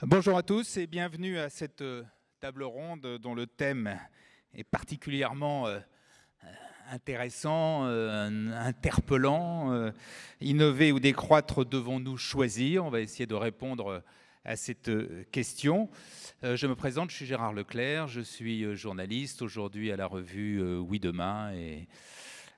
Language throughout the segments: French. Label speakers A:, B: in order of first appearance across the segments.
A: Bonjour à tous et bienvenue à cette table ronde dont le thème est particulièrement intéressant, interpellant. Innover ou décroître, devons-nous choisir? On va essayer de répondre à cette question. Je me présente, je suis Gérard Leclerc, je suis journaliste aujourd'hui à la revue Oui Demain et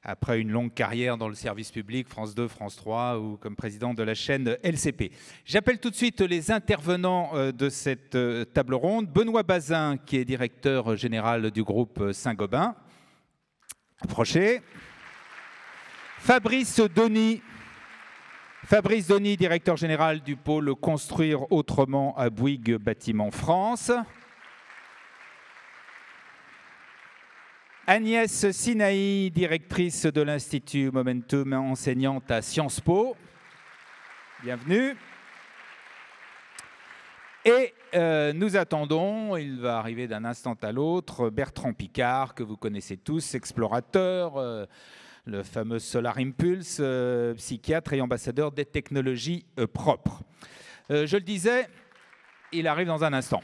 A: après une longue carrière dans le service public, France 2, France 3 ou comme président de la chaîne LCP. J'appelle tout de suite les intervenants de cette table ronde. Benoît Bazin, qui est directeur général du groupe Saint-Gobain. Approchez. Fabrice Dony, directeur général du pôle Construire Autrement à Bouygues Bâtiment France. Agnès Sinaï, directrice de l'Institut Momentum, enseignante à Sciences Po. Bienvenue. Et nous attendons, il va arriver d'un instant à l'autre, Bertrand Piccard, que vous connaissez tous, explorateur, le fameux Solar Impulse, psychiatre et ambassadeur des technologies propres. Je le disais, il arrive dans un instant.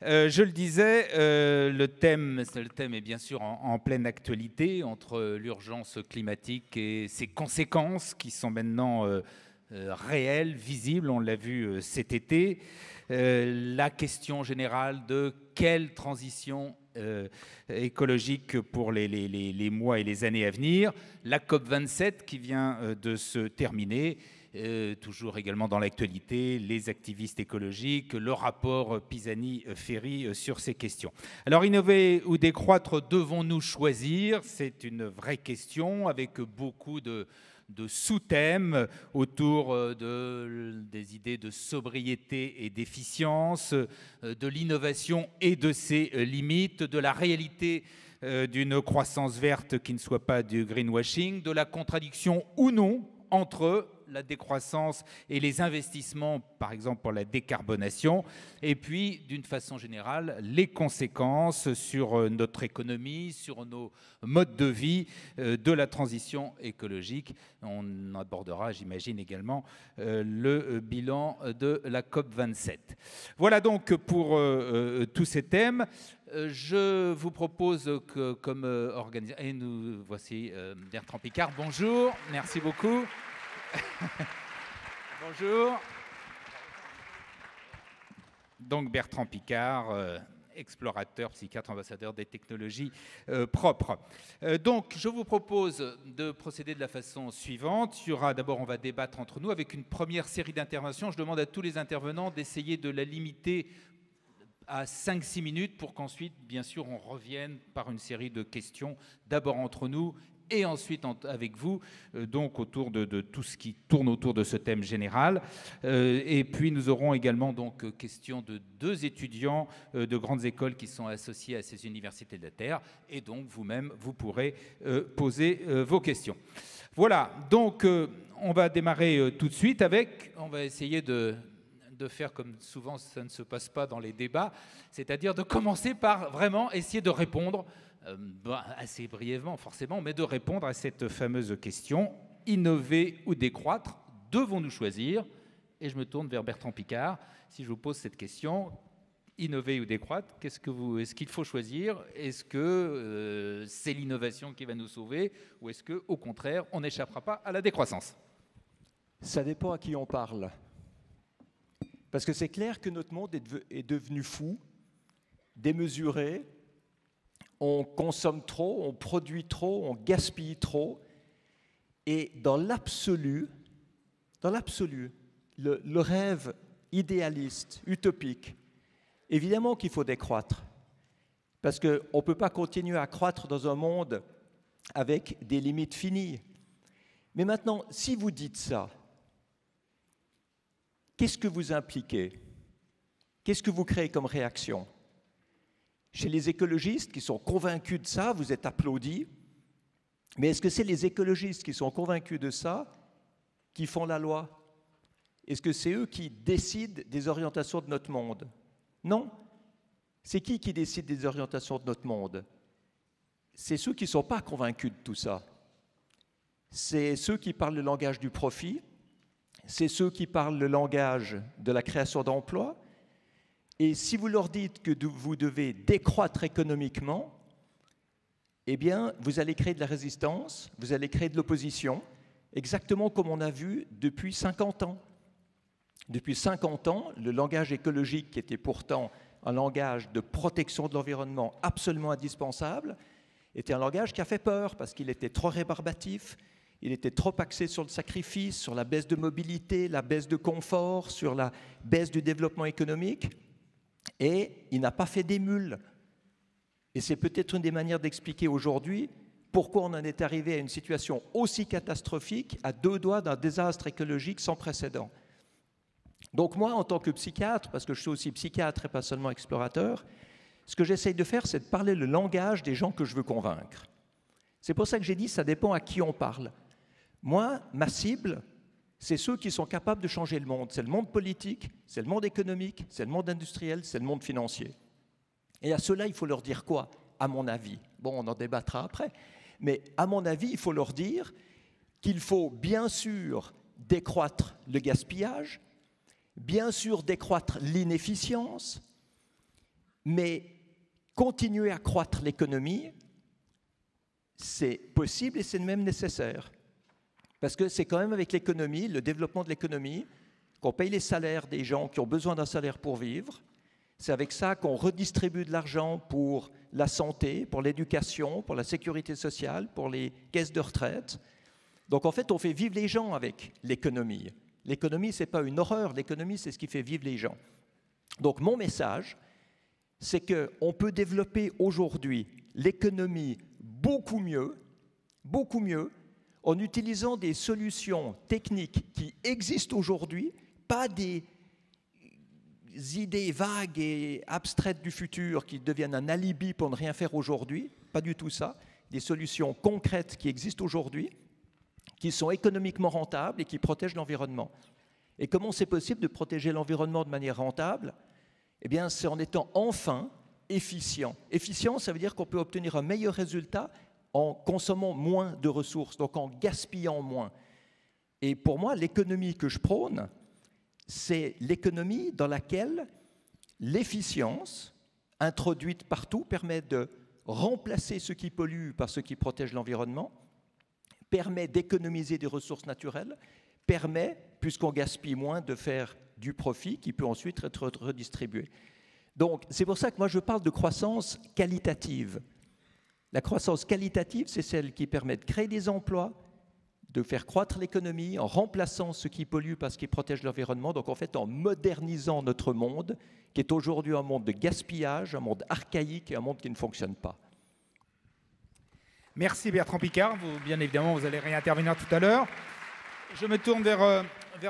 A: Je le disais, le thème est bien sûr en pleine actualité entre l'urgence climatique et ses conséquences qui sont maintenant réelles, visibles, on l'a vu cet été. La question générale de quelle transition écologique pour les mois et les années à venir. La COP27 qui vient de se terminer. Toujours également dans l'actualité, les activistes écologiques, le rapport Pisani-Ferry sur ces questions. Alors, innover ou décroître, devons-nous choisir? C'est une vraie question avec beaucoup de sous-thèmes autour des idées de sobriété et d'efficience, de l'innovation et de ses limites, de la réalité d'une croissance verte qui ne soit pas du greenwashing, de la contradiction ou non entre la décroissance et les investissements, par exemple pour la décarbonation, et puis d'une façon générale, les conséquences sur notre économie, sur nos modes de vie de la transition écologique. On abordera, j'imagine, également le bilan de la COP27. Voilà donc pour tous ces thèmes. Je vous propose que, comme organisateur, et nous voici Bertrand Piccard. Bonjour, merci beaucoup. Bonjour. Donc Bertrand Piccard, explorateur, psychiatre, ambassadeur des technologies propres. Donc je vous propose de procéder de la façon suivante. Il y aura d'abord, on va débattre entre nous avec une première série d'interventions. Je demande à tous les intervenants d'essayer de la limiter à 5-6 minutes pour qu'ensuite, bien sûr, on revienne par une série de questions, d'abord entre nous et ensuite avec vous, donc autour de tout ce qui tourne autour de ce thème général. Et puis nous aurons également donc question de 2 étudiants de grandes écoles qui sont associés à ces universités de la Terre. Et donc vous-même, vous pourrez poser vos questions. Voilà, donc on va démarrer tout de suite avec, on va essayer de faire comme souvent ça ne se passe pas dans les débats, c'est-à-dire de commencer par vraiment essayer de répondre assez brièvement forcément, mais de répondre à cette fameuse question, innover ou décroître, devons-nous choisir? Et je me tourne vers Bertrand Piccard. Si je vous pose cette question, innover ou décroître, est-ce qu'il faut choisir? Est-ce que c'est l'innovation qui va nous sauver? Ou est-ce qu'au contraire, on n'échappera pas à la décroissance?
B: Ça dépend à qui on parle. Parce que c'est clair que notre monde est devenu fou, démesuré. On consomme trop, on produit trop, on gaspille trop. Et dans l'absolu, le rêve idéaliste, utopique, évidemment qu'il faut décroître. Parce qu'on ne peut pas continuer à croître dans un monde avec des limites finies. Mais maintenant, si vous dites ça, qu'est-ce que vous impliquez? Qu'est-ce que vous créez comme réaction? Chez les écologistes qui sont convaincus de ça, vous êtes applaudis. Mais est-ce que c'est les écologistes qui sont convaincus de ça qui font la loi? Est-ce que c'est eux qui décident des orientations de notre monde? Non. C'est qui décide des orientations de notre monde? C'est ceux qui ne sont pas convaincus de tout ça. C'est ceux qui parlent le langage du profit, c'est ceux qui parlent le langage de la création d'emplois. Et si vous leur dites que vous devez décroître économiquement, eh bien, vous allez créer de la résistance, vous allez créer de l'opposition, exactement comme on a vu depuis 50 ans. Depuis 50 ans, le langage écologique, qui était pourtant un langage de protection de l'environnement absolument indispensable, était un langage qui a fait peur parce qu'il était trop rébarbatif, il était trop axé sur le sacrifice, sur la baisse de mobilité, la baisse de confort, sur la baisse du développement économique, et il n'a pas fait d'émule. Et c'est peut-être une des manières d'expliquer aujourd'hui pourquoi on en est arrivé à une situation aussi catastrophique, à 2 doigts d'un désastre écologique sans précédent. Donc moi, en tant que psychiatre, parce que je suis aussi psychiatre et pas seulement explorateur, ce que j'essaye de faire, c'est de parler le langage des gens que je veux convaincre. C'est pour ça que j'ai dit, ça dépend à qui on parle. Moi, ma cible, c'est ceux qui sont capables de changer le monde. C'est le monde politique, c'est le monde économique, c'est le monde industriel, c'est le monde financier. Et à ceux-là, il faut leur dire quoi, à mon avis? Bon, on en débattra après. Mais à mon avis, il faut leur dire qu'il faut bien sûr décroître le gaspillage, bien sûr décroître l'inefficience, mais continuer à croître l'économie, c'est possible et c'est même nécessaire. Parce que c'est quand même avec l'économie, le développement de l'économie, qu'on paye les salaires des gens qui ont besoin d'un salaire pour vivre. C'est avec ça qu'on redistribue de l'argent pour la santé, pour l'éducation, pour la sécurité sociale, pour les caisses de retraite. Donc en fait, on fait vivre les gens avec l'économie. L'économie, ce n'est pas une horreur, l'économie, c'est ce qui fait vivre les gens. Donc mon message, c'est qu'on peut développer aujourd'hui l'économie beaucoup mieux, en utilisant des solutions techniques qui existent aujourd'hui, pas des idées vagues et abstraites du futur qui deviennent un alibi pour ne rien faire aujourd'hui, pas du tout ça, des solutions concrètes qui existent aujourd'hui, qui sont économiquement rentables et qui protègent l'environnement. Et comment c'est possible de protéger l'environnement de manière rentable? Eh bien, c'est en étant enfin efficient. Efficient, ça veut dire qu'on peut obtenir un meilleur résultat en consommant moins de ressources, donc en gaspillant moins. Et pour moi, l'économie que je prône, c'est l'économie dans laquelle l'efficience, introduite partout, permet de remplacer ce qui pollue par ce qui protège l'environnement, permet d'économiser des ressources naturelles, permet, puisqu'on gaspille moins, de faire du profit qui peut ensuite être redistribué. Donc, c'est pour ça que moi je parle de croissance qualitative. La croissance qualitative, c'est celle qui permet de créer des emplois, de faire croître l'économie en remplaçant ce qui pollue par ce qui protège l'environnement, donc en fait en modernisant notre monde, qui est aujourd'hui un monde de gaspillage, un monde archaïque et un monde qui ne fonctionne pas.
A: Merci Bertrand Piccard. Bien évidemment, vous allez réintervenir tout à l'heure. Je me tourne vers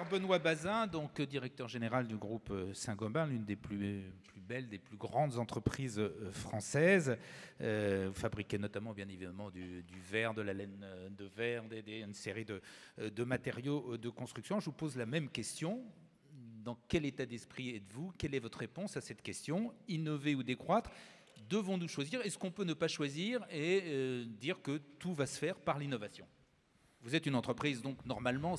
A: Benoît Bazin, donc directeur général du groupe Saint-Gobain, l'une des plus belles, des plus grandes entreprises françaises. Vous fabriquez notamment, bien évidemment, du verre, de la laine de verre, une série de matériaux de construction. Je vous pose la même question. Dans quel état d'esprit êtes-vous? Quelle est votre réponse à cette question? Innover ou décroître? Devons-nous choisir? Est-ce qu'on peut ne pas choisir et dire que tout va se faire par l'innovation? Vous êtes une entreprise, donc normalement,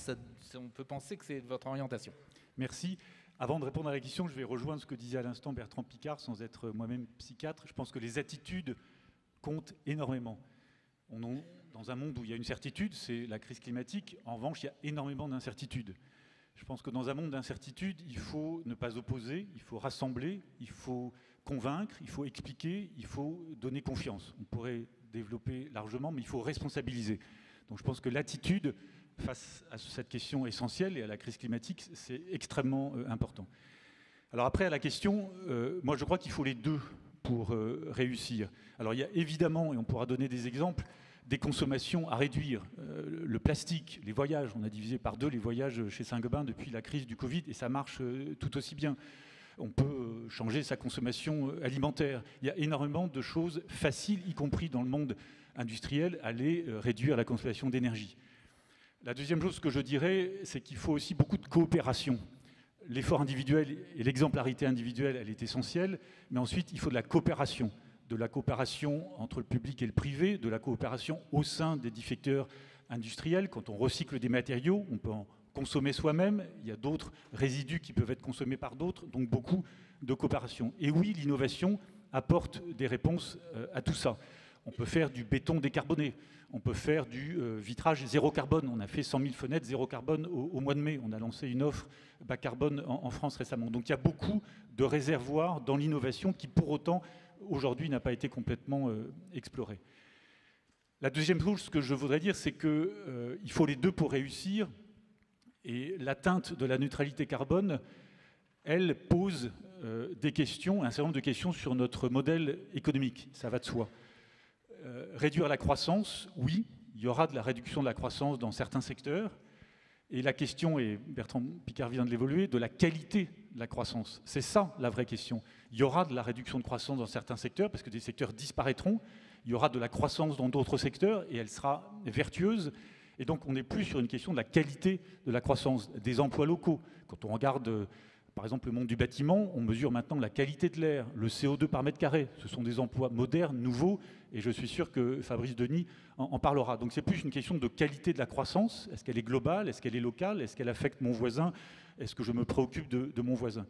A: on peut penser que c'est votre orientation.
C: Merci. Avant de répondre à la question, je vais rejoindre ce que disait à l'instant Bertrand Piccard, sans être moi-même psychiatre. Je pense que les attitudes comptent énormément. Dans un monde où il y a une certitude, c'est la crise climatique. En revanche, il y a énormément d'incertitudes. Je pense que dans un monde d'incertitude, il faut ne pas opposer, il faut rassembler, il faut convaincre, il faut expliquer, il faut donner confiance. On pourrait développer largement, mais il faut responsabiliser. Donc je pense que l'attitude face à cette question essentielle et à la crise climatique, c'est extrêmement important. Alors après, à la question, moi je crois qu'il faut les deux pour réussir. Alors il y a évidemment, et on pourra donner des exemples, des consommations à réduire. Le plastique, les voyages, on a divisé par 2 les voyages chez Saint-Gobain depuis la crise du Covid, et ça marche tout aussi bien. On peut changer sa consommation alimentaire. Il y a énormément de choses faciles, y compris dans le monde industriel, à aller réduire la consommation d'énergie. La deuxième chose que je dirais, c'est qu'il faut aussi beaucoup de coopération. L'effort individuel et l'exemplarité individuelle, elle est essentielle, mais ensuite, il faut de la coopération entre le public et le privé, de la coopération au sein des secteurs industriels. Quand on recycle des matériaux, on peut en consommer soi-même, il y a d'autres résidus qui peuvent être consommés par d'autres, donc beaucoup de coopération. Et oui, l'innovation apporte des réponses à tout ça. On peut faire du béton décarboné, on peut faire du vitrage zéro carbone. On a fait 100 000 fenêtres zéro carbone au mois de mai. On a lancé une offre bas carbone en France récemment. Donc il y a beaucoup de réservoirs dans l'innovation qui, pour autant, aujourd'hui, n'a pas été complètement exploré. La deuxième chose que je voudrais dire, c'est qu'il faut les deux pour réussir. Et l'atteinte de la neutralité carbone, elle pose des questions, un certain nombre de questions sur notre modèle économique. Ça va de soi. Réduire la croissance, oui, il y aura de la réduction de la croissance dans certains secteurs. Et la question, et Bertrand Piccard vient de l'évoluer, de la qualité de la croissance. C'est ça la vraie question. Il y aura de la réduction de croissance dans certains secteurs, parce que des secteurs disparaîtront. Il y aura de la croissance dans d'autres secteurs, et elle sera vertueuse. Et donc on n'est plus sur une question de la qualité de la croissance, des emplois locaux. Quand on regarde, par exemple, le monde du bâtiment, on mesure maintenant la qualité de l'air, le CO2 par mètre carré. Ce sont des emplois modernes, nouveaux, et je suis sûr que Fabrice Denis en parlera. Donc c'est plus une question de qualité de la croissance. Est-ce qu'elle est globale? Est-ce qu'elle est locale? Est-ce qu'elle affecte mon voisin? Est-ce que je me préoccupe de mon voisin?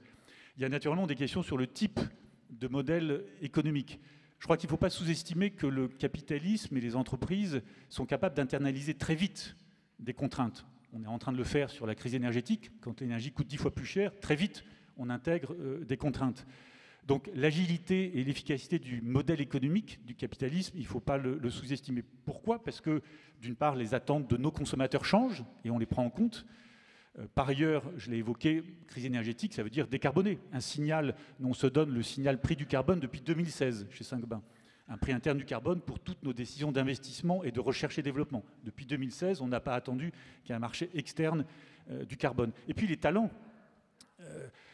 C: Il y a naturellement des questions sur le type de modèle économique. Je crois qu'il ne faut pas sous-estimer que le capitalisme et les entreprises sont capables d'internaliser très vite des contraintes. On est en train de le faire sur la crise énergétique. Quand l'énergie coûte 10 fois plus cher, très vite, on intègre des contraintes. Donc l'agilité et l'efficacité du modèle économique du capitalisme, il ne faut pas le sous-estimer. Pourquoi? Parce que, d'une part, les attentes de nos consommateurs changent et on les prend en compte. Par ailleurs, je l'ai évoqué, crise énergétique, ça veut dire décarboner. Un signal, nous on se donne le signal prix du carbone depuis 2016 chez Saint-Gobain. Un prix interne du carbone pour toutes nos décisions d'investissement et de recherche et développement. Depuis 2016, on n'a pas attendu qu'il y ait un marché externe du carbone. Et puis les talents.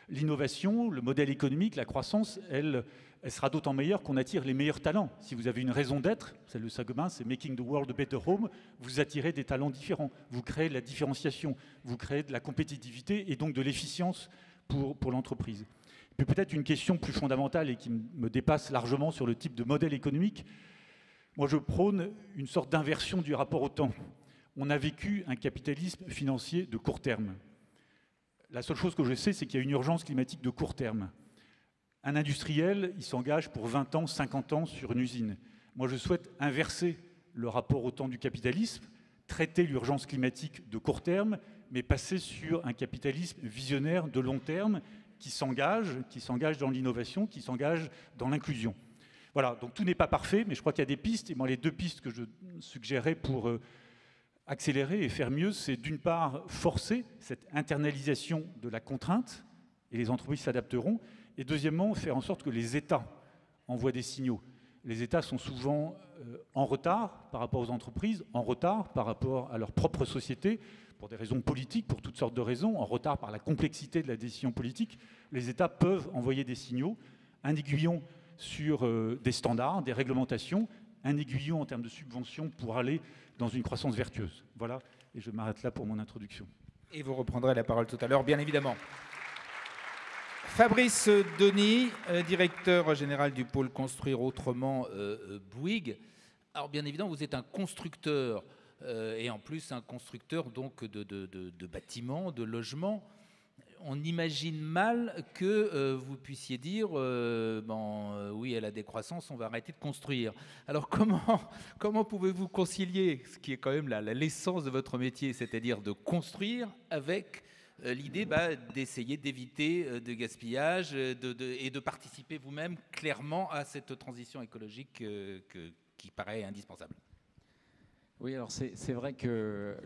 C: L'innovation, le modèle économique, la croissance, elle sera d'autant meilleure qu'on attire les meilleurs talents. Si vous avez une raison d'être, c'est le Saint-Gobain, c'est Making the World a Better Home, vous attirez des talents différents, vous créez de la différenciation, vous créez de la compétitivité et donc de l'efficience pour l'entreprise. Puis peut-être une question plus fondamentale et qui me dépasse largement sur le type de modèle économique. Moi, je prône une sorte d'inversion du rapport au temps. On a vécu un capitalisme financier de court terme. La seule chose que je sais, c'est qu'il y a une urgence climatique de court terme. Un industriel, il s'engage pour 20 ans, 50 ans sur une usine. Moi, je souhaite inverser le rapport au temps du capitalisme, traiter l'urgence climatique de court terme, mais passer sur un capitalisme visionnaire de long terme qui s'engage dans l'innovation, qui s'engage dans l'inclusion. Voilà, donc tout n'est pas parfait, mais je crois qu'il y a des pistes. Et moi, les deux pistes que je suggérais pour accélérer et faire mieux, c'est d'une part forcer cette internalisation de la contrainte, et les entreprises s'adapteront, et deuxièmement, faire en sorte que les États envoient des signaux. Les États sont souvent en retard par rapport aux entreprises, en retard par rapport à leur propre société, pour des raisons politiques, pour toutes sortes de raisons, en retard par la complexité de la décision politique. Les États peuvent envoyer des signaux, un aiguillon sur des standards, des réglementations, un aiguillon en termes de subventions pour aller dans une croissance vertueuse. Voilà, et je m'arrête là pour mon introduction.
A: Et vous reprendrez la parole tout à l'heure, bien évidemment. Fabrice Denis, directeur général du pôle Construire Autrement Bouygues. Alors bien évidemment, vous êtes un constructeur, et en plus un constructeur donc de bâtiments, de logements. On imagine mal que vous puissiez dire oui, à la décroissance, on va arrêter de construire. Alors comment pouvez-vous concilier ce qui est quand même l'essence de votre métier, c'est-à-dire de construire avec l'idée d'essayer d'éviter de gaspillage et de participer vous-même clairement à cette transition écologique qui paraît indispensable?
D: Oui, alors c'est vrai que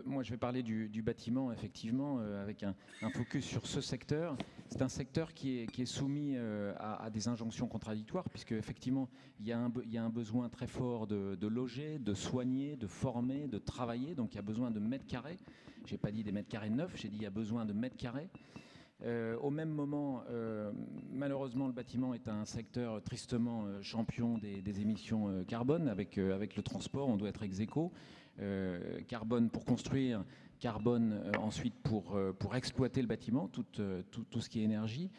D: moi je vais parler du bâtiment, effectivement, avec un focus sur ce secteur. C'est un secteur qui est soumis à des injonctions contradictoires, puisque effectivement il y a un besoin très fort de loger, de soigner, de former, de travailler, donc il y a besoin de mètres carrés. Je n'ai pas dit des mètres carrés neufs, j'ai dit il y a besoin de mètres carrés. Au même moment, malheureusement, le bâtiment est un secteur tristement champion des émissions carbone. Avec le transport, on doit être ex aequo. Carbone pour construire, carbone ensuite pour exploiter le bâtiment, tout ce qui est énergie.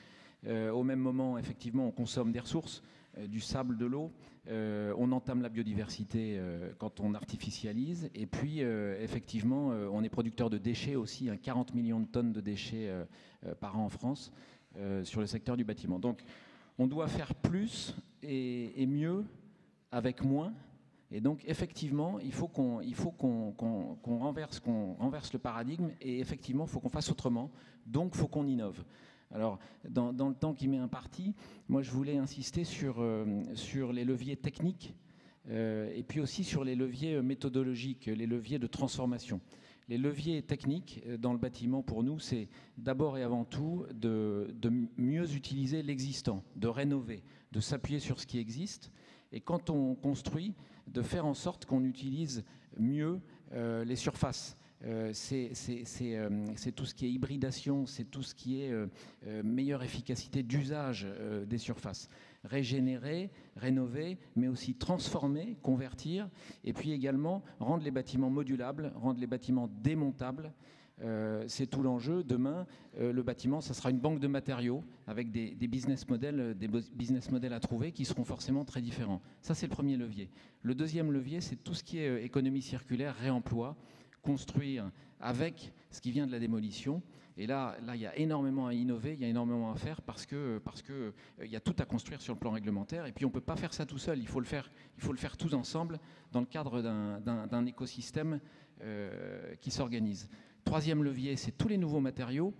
D: Au même moment, effectivement, on consomme des ressources. du sable, de l'eau. On entame la biodiversité quand on artificialise. Et puis, effectivement, on est producteur de déchets aussi, 40 millions de tonnes de déchets par an en France sur le secteur du bâtiment. Donc, on doit faire plus et mieux avec moins. Et donc, effectivement, il faut qu'on renverse le paradigme. Et effectivement, il faut qu'on fasse autrement. Donc, il faut qu'on innove. Alors, dans le temps qui m'est imparti, moi, je voulais insister sur les leviers techniques et puis aussi sur les leviers méthodologiques, les leviers de transformation. Les leviers techniques dans le bâtiment, pour nous, c'est d'abord et avant tout de mieux utiliser l'existant, de rénover, de s'appuyer sur ce qui existe. Et quand on construit, de faire en sorte qu'on utilise mieux les surfaces. C'est tout ce qui est hybridation, c'est tout ce qui est meilleure efficacité d'usage des surfaces. Régénérer, rénover, mais aussi transformer, convertir, et puis également rendre les bâtiments modulables, rendre les bâtiments démontables. C'est tout l'enjeu. Demain, le bâtiment, ça sera une banque de matériaux avec des business models à trouver qui seront forcément très différents. Ça, c'est le premier levier. Le deuxième levier, c'est tout ce qui est économie circulaire, réemploi, construire avec ce qui vient de la démolition. Et là, il y a énormément à innover, il y a énormément à faire parce que il y a tout à construire sur le plan réglementaire. Et puis, on ne peut pas faire ça tout seul. Il faut le faire tous ensemble dans le cadre d'un écosystème qui s'organise. Troisième levier, c'est tous les nouveaux matériaux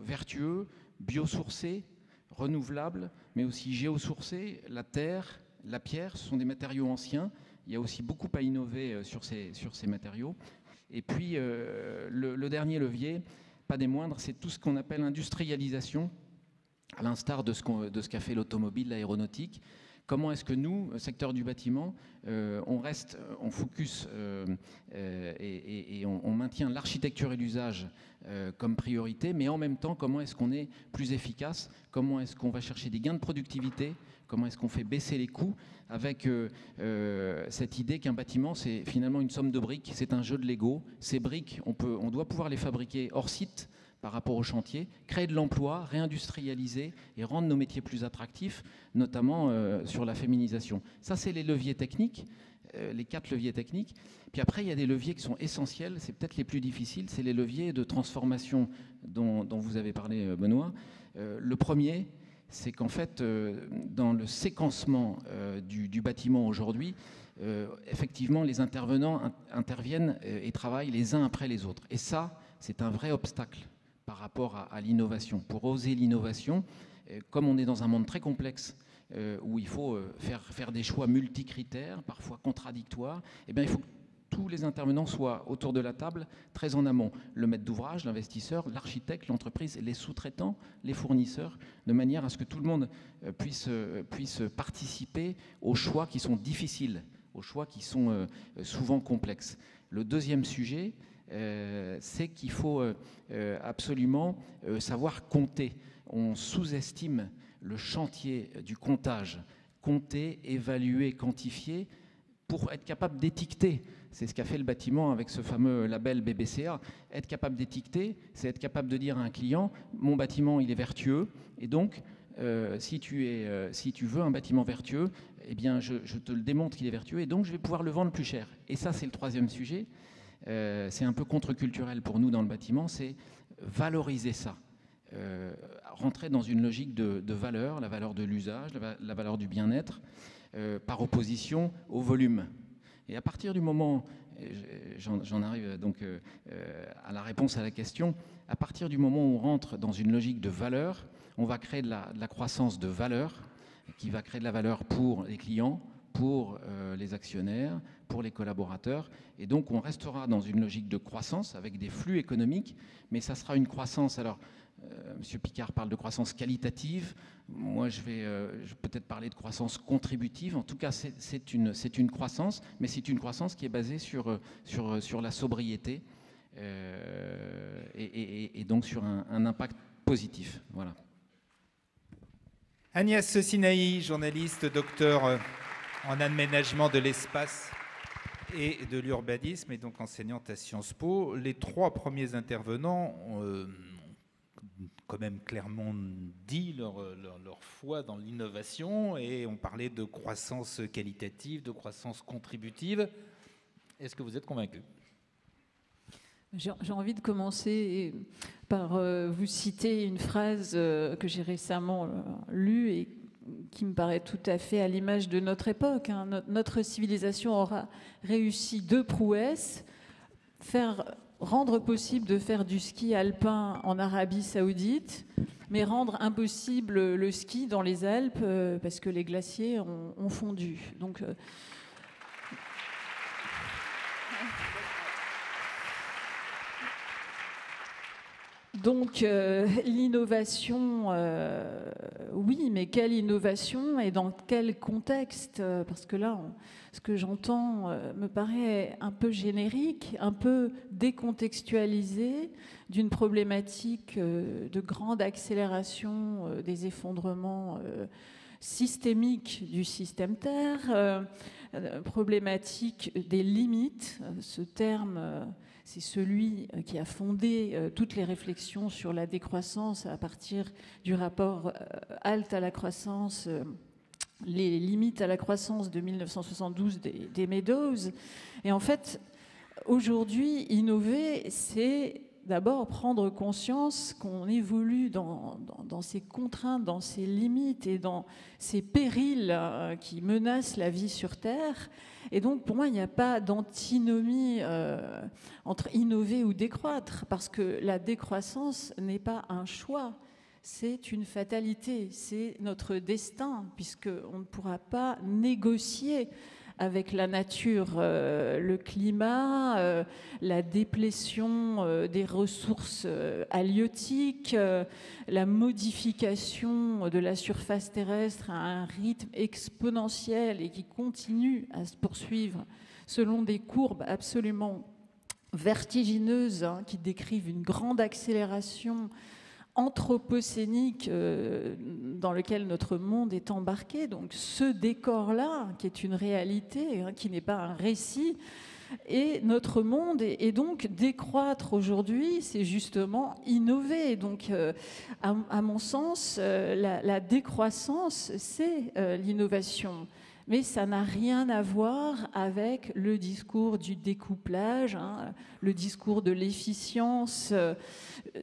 D: vertueux, biosourcés, renouvelables, mais aussi géosourcés. La terre, la pierre, ce sont des matériaux anciens. Il y a aussi beaucoup à innover sur ces matériaux. Et puis, le dernier levier, pas des moindres, c'est tout ce qu'on appelle industrialisation, à l'instar de ce qu'a fait l'automobile, l'aéronautique. Comment est-ce que nous, secteur du bâtiment, on focus et on maintient l'architecture et l'usage comme priorité, mais en même temps, comment est-ce qu'on est plus efficace? Comment est-ce qu'on va chercher des gains de productivité? Comment est-ce qu'on fait baisser les coûts avec cette idée qu'un bâtiment, c'est finalement une somme de briques, c'est un jeu de Lego. Ces briques, on doit pouvoir les fabriquer hors site par rapport au chantier, créer de l'emploi, réindustrialiser et rendre nos métiers plus attractifs, notamment sur la féminisation. Ça, c'est les leviers techniques, les 4 leviers techniques. Puis après, il y a des leviers qui sont essentiels, c'est peut-être les plus difficiles, c'est les leviers de transformation dont vous avez parlé, Benoît. Le premier, c'est qu'en fait, dans le séquencement du bâtiment aujourd'hui, effectivement, les intervenants interviennent et travaillent les uns après les autres. Et ça, c'est un vrai obstacle par rapport à l'innovation. Pour oser l'innovation, comme on est dans un monde très complexe, où il faut faire des choix multicritères, parfois contradictoires, eh bien, il faut que tous les intervenants soient autour de la table, très en amont. Le maître d'ouvrage, l'investisseur, l'architecte, l'entreprise, les sous-traitants, les fournisseurs, de manière à ce que tout le monde puisse participer aux choix qui sont difficiles, aux choix qui sont souvent complexes. Le deuxième sujet, c'est qu'il faut absolument savoir compter. On sous-estime le chantier du comptage. Compter, évaluer, quantifier, pour être capable d'étiqueter. C'est ce qu'a fait le bâtiment avec ce fameux label BBCA. Être capable d'étiqueter, c'est être capable de dire à un client, mon bâtiment, il est vertueux, et donc, si tu veux un bâtiment vertueux, eh bien, je te le démontre qu'il est vertueux, et donc je vais pouvoir le vendre plus cher. Et ça, c'est le troisième sujet. C'est un peu contre-culturel pour nous dans le bâtiment, c'est valoriser ça. Rentrer dans une logique de valeur, la valeur de l'usage, la valeur du bien-être, par opposition au volume. Et à partir du moment, j'en arrive donc à la réponse à la question, à partir du moment où on rentre dans une logique de valeur, on va créer de la croissance de valeur, qui va créer de la valeur pour les clients, pour les actionnaires, pour les collaborateurs. Et donc, on restera dans une logique de croissance avec des flux économiques, mais ça sera une croissance. Alors, M. Picard parle de croissance qualitative. Moi, je vais peut-être parler de croissance contributive. En tout cas, c'est une croissance, mais c'est une croissance qui est basée sur la sobriété et donc sur un impact positif. Voilà.
A: Agnès Sinaï, journaliste, docteur en aménagement de l'espace et de l'urbanisme, et donc enseignante à Sciences Po. Les 3 premiers intervenants quand même clairement dit leur foi dans l'innovation, et on parlait de croissance qualitative, de croissance contributive. Est-ce que vous êtes convaincu ?
E: J'ai envie de commencer par vous citer une phrase que j'ai récemment lue et qui me paraît tout à fait à l'image de notre époque. Notre civilisation aura réussi 2 prouesses, rendre possible de faire du ski alpin en Arabie Saoudite, mais rendre impossible le ski dans les Alpes parce que les glaciers ont fondu. Donc l'innovation, oui, mais quelle innovation et dans quel contexte ? Parce que là, ce que j'entends me paraît un peu générique, un peu décontextualisé d'une problématique de grande accélération des effondrements systémiques du système Terre, problématique des limites, ce terme... c'est celui qui a fondé toutes les réflexions sur la décroissance à partir du rapport Halte à la croissance, les limites à la croissance de 1972 des Meadows. Et en fait, aujourd'hui, innover, c'est d'abord prendre conscience qu'on évolue dans ces contraintes, dans ces limites et dans ces périls qui menacent la vie sur Terre. Et donc, pour moi, il n'y a pas d'antinomie entre innover ou décroître, parce que la décroissance n'est pas un choix, c'est une fatalité, c'est notre destin, puisqu'on ne pourra pas négocier avec la nature, le climat, la déplétion des ressources halieutiques, la modification de la surface terrestre à un rythme exponentiel et qui continue à se poursuivre selon des courbes absolument vertigineuses qui décrivent une grande accélération anthropocénique dans lequel notre monde est embarqué. Donc ce décor-là, qui est une réalité, qui n'est pas un récit, et notre monde, et donc décroître aujourd'hui, c'est justement innover. Donc à mon sens, la décroissance, c'est l'innovation. Mais ça n'a rien à voir avec le discours du découplage, le discours de l'efficience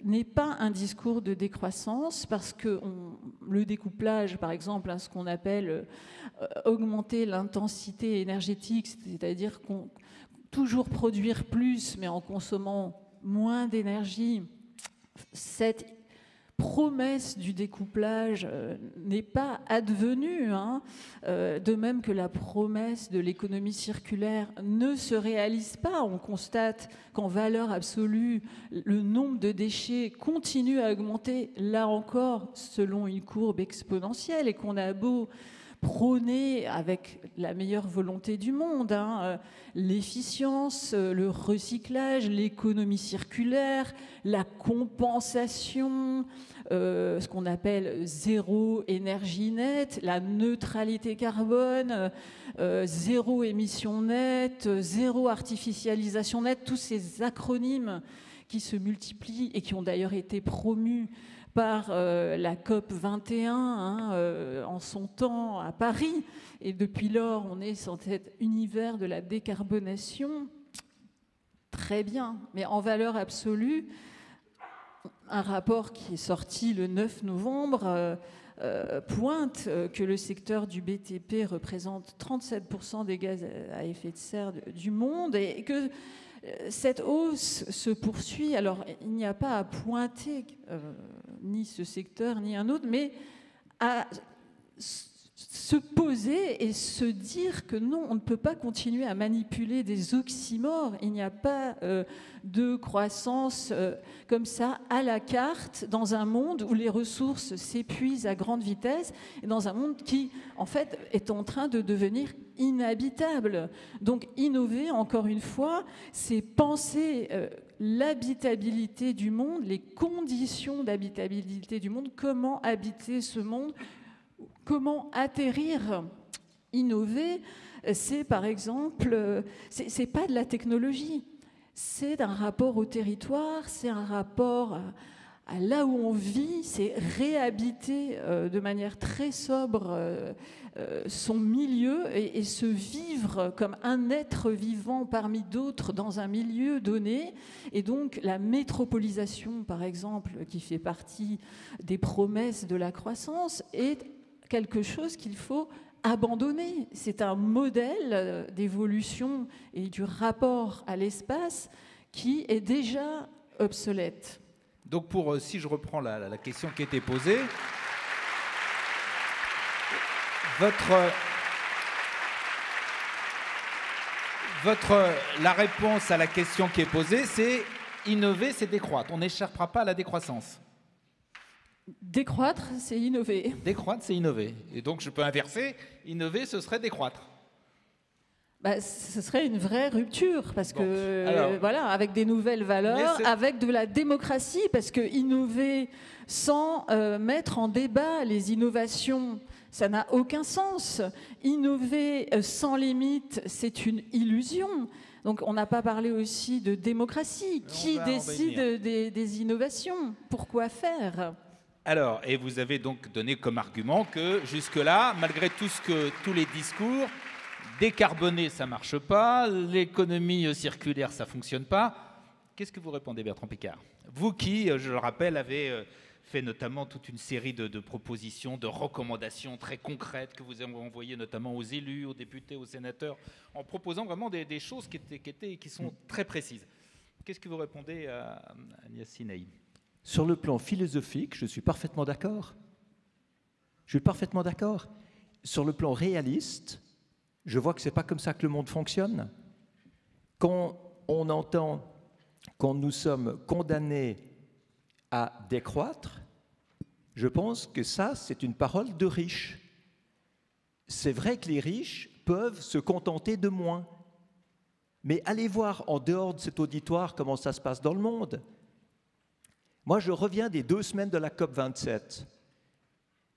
E: n'est pas un discours de décroissance, parce que le découplage, par exemple, ce qu'on appelle augmenter l'intensité énergétique, c'est-à-dire toujours produire plus mais en consommant moins d'énergie, cette promesse du découplage n'est pas advenue, de même que la promesse de l'économie circulaire ne se réalise pas. On constate qu'en valeur absolue, le nombre de déchets continue à augmenter, là encore, selon une courbe exponentielle, et qu'on a beau prôner avec la meilleure volonté du monde l'efficience, le recyclage, l'économie circulaire, la compensation, ce qu'on appelle zéro énergie nette, la neutralité carbone, zéro émission nette, zéro artificialisation nette, tous ces acronymes qui se multiplient et qui ont d'ailleurs été promus par la COP 21 en son temps à Paris. Et depuis lors, on est dans cet univers de la décarbonation. Très bien. Mais en valeur absolue, un rapport qui est sorti le 9 novembre pointe que le secteur du BTP représente 37% des gaz à effet de serre du monde, et que cette hausse se poursuit. Alors, il n'y a pas à pointer ni ce secteur, ni un autre, mais à se poser et se dire que non, on ne peut pas continuer à manipuler des oxymores. Il n'y a pas de croissance comme ça à la carte dans un monde où les ressources s'épuisent à grande vitesse et dans un monde qui, en fait, est en train de devenir inhabitable. Donc, innover, encore une fois, c'est penser l'habitabilité du monde, les conditions d'habitabilité du monde, comment habiter ce monde, comment atterrir. Innover, c'est par exemple, c'est pas de la technologie, c'est un rapport au territoire, c'est un rapport là où on vit, c'est réhabiter de manière très sobre son milieu et se vivre comme un être vivant parmi d'autres dans un milieu donné. Et donc la métropolisation, par exemple, qui fait partie des promesses de la croissance, est quelque chose qu'il faut abandonner. C'est un modèle d'évolution et du rapport à l'espace qui est déjà obsolète.
A: Donc, si je reprends la question qui était posée, la réponse à la question qui est posée, c'est innover, c'est décroître. On n'échappera pas à la décroissance.
E: Décroître, c'est innover.
A: Décroître, c'est innover. Et donc, je peux inverser. Innover, ce serait décroître.
E: Ce serait une vraie rupture, parce que voilà, avec des nouvelles valeurs, avec de la démocratie, parce que innover sans mettre en débat les innovations, ça n'a aucun sens. Innover sans limite, c'est une illusion. Donc on n'a pas parlé aussi de démocratie. Qui décide des innovations? Pourquoi faire?
A: Alors, et vous avez donc donné comme argument que jusque-là, malgré tous les discours, décarboner, ça ne marche pas, l'économie circulaire, ça ne fonctionne pas. Qu'est-ce que vous répondez, Bertrand Piccard? Vous qui, je le rappelle, avez fait notamment toute une série de propositions, de recommandations très concrètes que vous avez envoyées notamment aux élus, aux députés, aux sénateurs, en proposant vraiment des choses qui sont très précises. Qu'est-ce que vous répondez à Agnès Sinaï?
B: Sur le plan philosophique, je suis parfaitement d'accord. Je suis parfaitement d'accord. Sur le plan réaliste, je vois que ce n'est pas comme ça que le monde fonctionne. Quand on entend qu'on nous sommes condamnés à décroître, je pense que ça, c'est une parole de riches. C'est vrai que les riches peuvent se contenter de moins. Mais allez voir en dehors de cet auditoire comment ça se passe dans le monde. Moi, je reviens des 2 semaines de la COP27.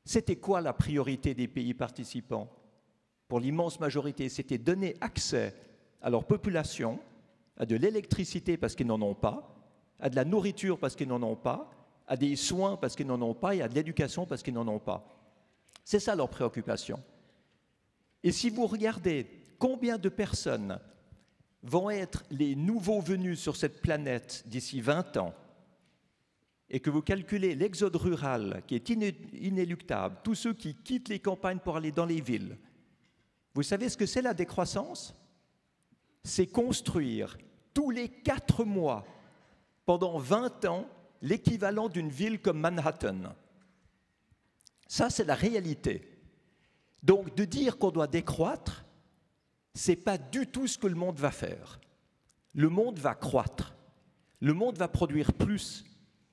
B: C'était quoi la priorité des pays participants? Pour l'immense majorité, c'était donner accès à leur population, à de l'électricité parce qu'ils n'en ont pas, à de la nourriture parce qu'ils n'en ont pas, à des soins parce qu'ils n'en ont pas et à de l'éducation parce qu'ils n'en ont pas. C'est ça leur préoccupation. Et si vous regardez combien de personnes vont être les nouveaux venus sur cette planète d'ici 20 ans, et que vous calculez l'exode rural qui est inéluctable, tous ceux qui quittent les campagnes pour aller dans les villes, vous savez ce que c'est la décroissance? C'est construire tous les 4 mois, pendant 20 ans, l'équivalent d'une ville comme Manhattan. Ça, c'est la réalité. Donc, de dire qu'on doit décroître, ce n'est pas du tout ce que le monde va faire. Le monde va croître. Le monde va produire plus.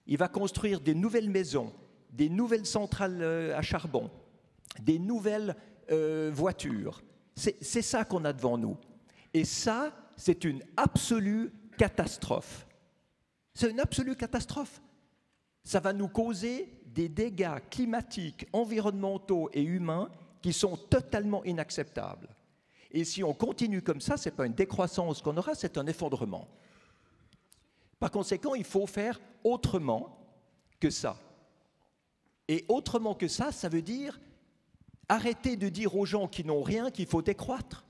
B: Il va construire des nouvelles maisons, des nouvelles centrales à charbon, des nouvelles voitures. C'est ça qu'on a devant nous. Et ça, c'est une absolue catastrophe. C'est une absolue catastrophe. Ça va nous causer des dégâts climatiques, environnementaux et humains qui sont totalement inacceptables. Et si on continue comme ça, ce n'est pas une décroissance qu'on aura, c'est un effondrement. Par conséquent, il faut faire autrement que ça. Et autrement que ça, ça veut dire arrêter de dire aux gens qui n'ont rien qu'il faut décroître.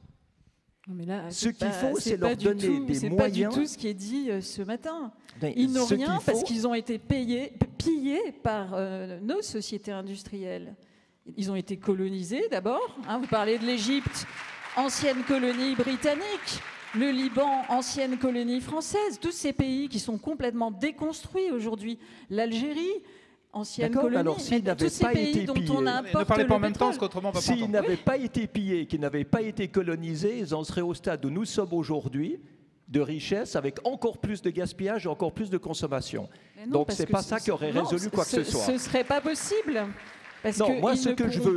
E: Mais là,
B: ce qu'il faut, c'est leur donner des moyens.
E: C'est pas du tout ce qui est dit ce matin. Ils n'ont rien parce qu'ils ont été pillés par nos sociétés industrielles. Ils ont été colonisés d'abord. Vous parlez de l'Égypte, ancienne colonie britannique. Le Liban, ancienne colonie française, tous ces pays qui sont complètement déconstruits aujourd'hui. L'Algérie, ancienne colonie,
B: alors,
E: tous ces pays dont on importe
A: ne parlez pas en même temps,
E: pétrole.
A: parce qu'autrement on va pas
B: S'ils
A: entendre.
B: n'avaient pas été pillés, qu'ils n'avaient pas été colonisés, ils en seraient au stade où nous sommes aujourd'hui, de richesse, avec encore plus de gaspillage et encore plus de consommation.
E: Non,
B: donc c'est pas ça qui aurait résolu quoi que ce soit.
E: Ce ne serait pas possible. Parce
B: non, moi ce que je veux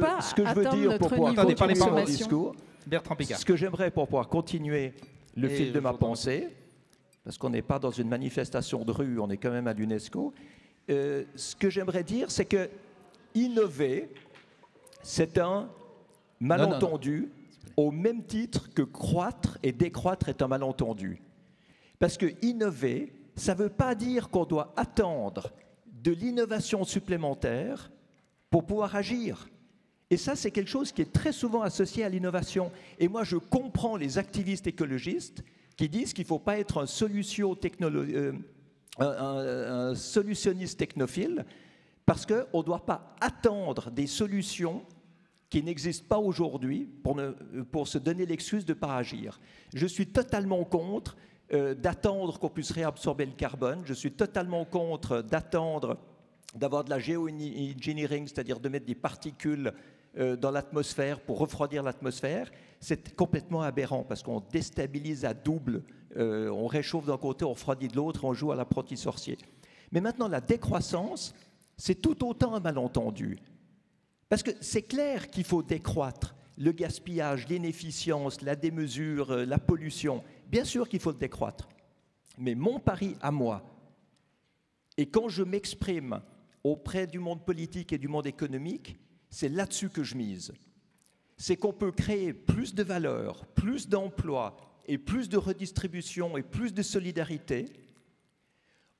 B: dire pour pouvoir continuer mon discours,
A: Bertrand Piccard.
B: Ce que j'aimerais pour pouvoir continuer le fil de ma pensée, parce qu'on n'est pas dans une manifestation de rue, on est quand même à l'UNESCO, ce que j'aimerais dire, c'est que innover, c'est un malentendu au même titre que croître et décroître est un malentendu. Parce que innover, ça ne veut pas dire qu'on doit attendre de l'innovation supplémentaire pour pouvoir agir. Et ça, c'est quelque chose qui est très souvent associé à l'innovation. Et moi, je comprends les activistes écologistes qui disent qu'il ne faut pas être un solutionniste technophile, parce qu'on ne doit pas attendre des solutions qui n'existent pas aujourd'hui pour se donner l'excuse de ne pas agir. Je suis totalement contre d'attendre qu'on puisse réabsorber le carbone. Je suis totalement contre d'attendre d'avoir de la géo-engineering, c'est-à-dire de mettre des particules dans l'atmosphère pour refroidir l'atmosphère. C'est complètement aberrant parce qu'on déstabilise à double. On réchauffe d'un côté, on refroidit de l'autre, on joue à l'apprenti sorcier. Mais maintenant, la décroissance, c'est tout autant un malentendu. Parce que c'est clair qu'il faut décroître le gaspillage, l'inefficience, la démesure, la pollution. Bien sûr qu'il faut le décroître. Mais mon pari à moi, et quand je m'exprime auprès du monde politique et du monde économique, c'est là-dessus que je mise. C'est qu'on peut créer plus de valeur, plus d'emplois et plus de redistribution et plus de solidarité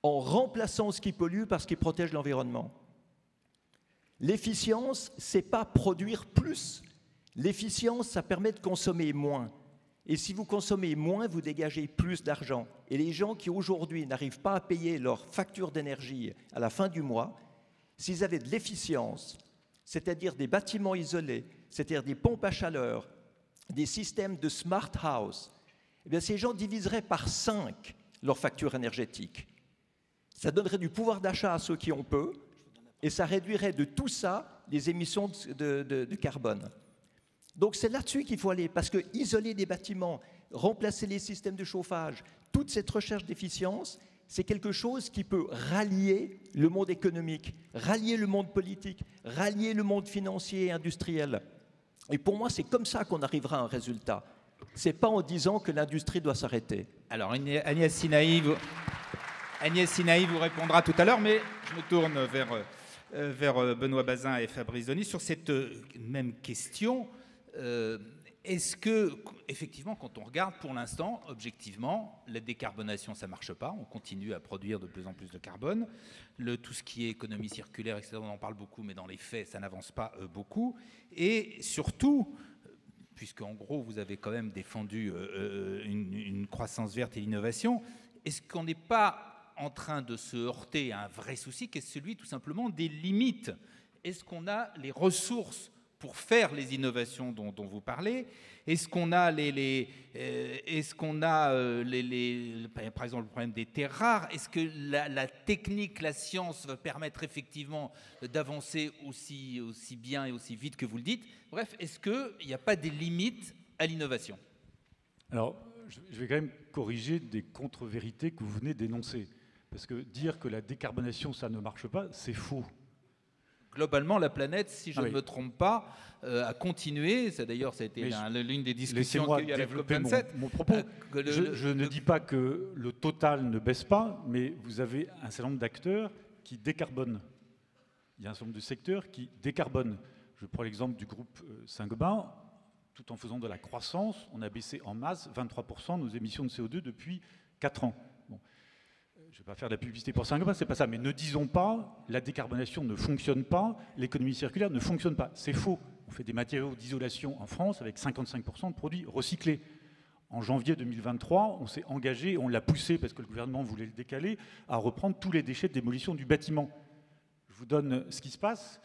B: en remplaçant ce qui pollue par ce qui protège l'environnement. L'efficience, ce n'est pas produire plus. L'efficience, ça permet de consommer moins. Et si vous consommez moins, vous dégagez plus d'argent. Et les gens qui aujourd'hui n'arrivent pas à payer leur facture d'énergie à la fin du mois, s'ils avaient de l'efficience, c'est-à-dire des bâtiments isolés, c'est-à-dire des pompes à chaleur, des systèmes de smart house, eh bien ces gens diviseraient par 5 leur facture énergétique. Ça donnerait du pouvoir d'achat à ceux qui ont peu, et ça réduirait de tout ça les émissions de carbone. Donc c'est là-dessus qu'il faut aller, parce que isoler des bâtiments, remplacer les systèmes de chauffage, toute cette recherche d'efficience, c'est quelque chose qui peut rallier le monde économique, rallier le monde politique, rallier le monde financier et industriel. Et pour moi, c'est comme ça qu'on arrivera à un résultat. Ce n'est pas en disant que l'industrie doit s'arrêter.
A: Alors Agnès Sinaï vous répondra tout à l'heure, mais je me tourne vers Benoît Bazin et Fabrice Denis sur cette même question. Est-ce que, effectivement, quand on regarde pour l'instant, objectivement, la décarbonation, ça ne marche pas. On continue à produire de plus en plus de carbone. Tout ce qui est économie circulaire, etc., on en parle beaucoup, mais dans les faits, ça n'avance pas beaucoup. Et surtout, puisqu'en gros, vous avez quand même défendu une croissance verte et l'innovation, est-ce qu'on n'est pas en train de se heurter à un vrai souci qui est celui, tout simplement, des limites? Est-ce qu'on a les ressources pour faire les innovations dont vous parlez? Est-ce qu'on a par exemple, le problème des terres rares? Est-ce que la technique, la science va permettre effectivement d'avancer aussi bien et aussi vite que vous le dites? Bref, est-ce qu'il n'y a pas des limites à l'innovation?
C: Alors, je vais quand même corriger des contre-vérités que vous venez d'énoncer. Parce que dire que la décarbonation, ça ne marche pas, c'est faux.
A: Globalement, la planète, si je ne me trompe pas, a continué. D'ailleurs, ça a été l'une des discussions qu'il y a eu à la COP27.
C: Mon propos. Je ne dis pas que le total ne baisse pas, mais vous avez un certain nombre d'acteurs qui décarbonent. Il y a un certain nombre de secteurs qui décarbonent. Je prends l'exemple du groupe Saint-Gobain. Tout en faisant de la croissance, on a baissé en masse 23% nos émissions de CO2 depuis 4 ans. Bon. Je ne vais pas faire de la publicité pour Saint-Gobain, c'est pas ça. Mais ne disons pas la décarbonation ne fonctionne pas, l'économie circulaire ne fonctionne pas. C'est faux. On fait des matériaux d'isolation en France avec 55% de produits recyclés. En janvier 2023, on s'est engagé, on l'a poussé parce que le gouvernement voulait le décaler, à reprendre tous les déchets de démolition du bâtiment. Je vous donne ce qui se passe.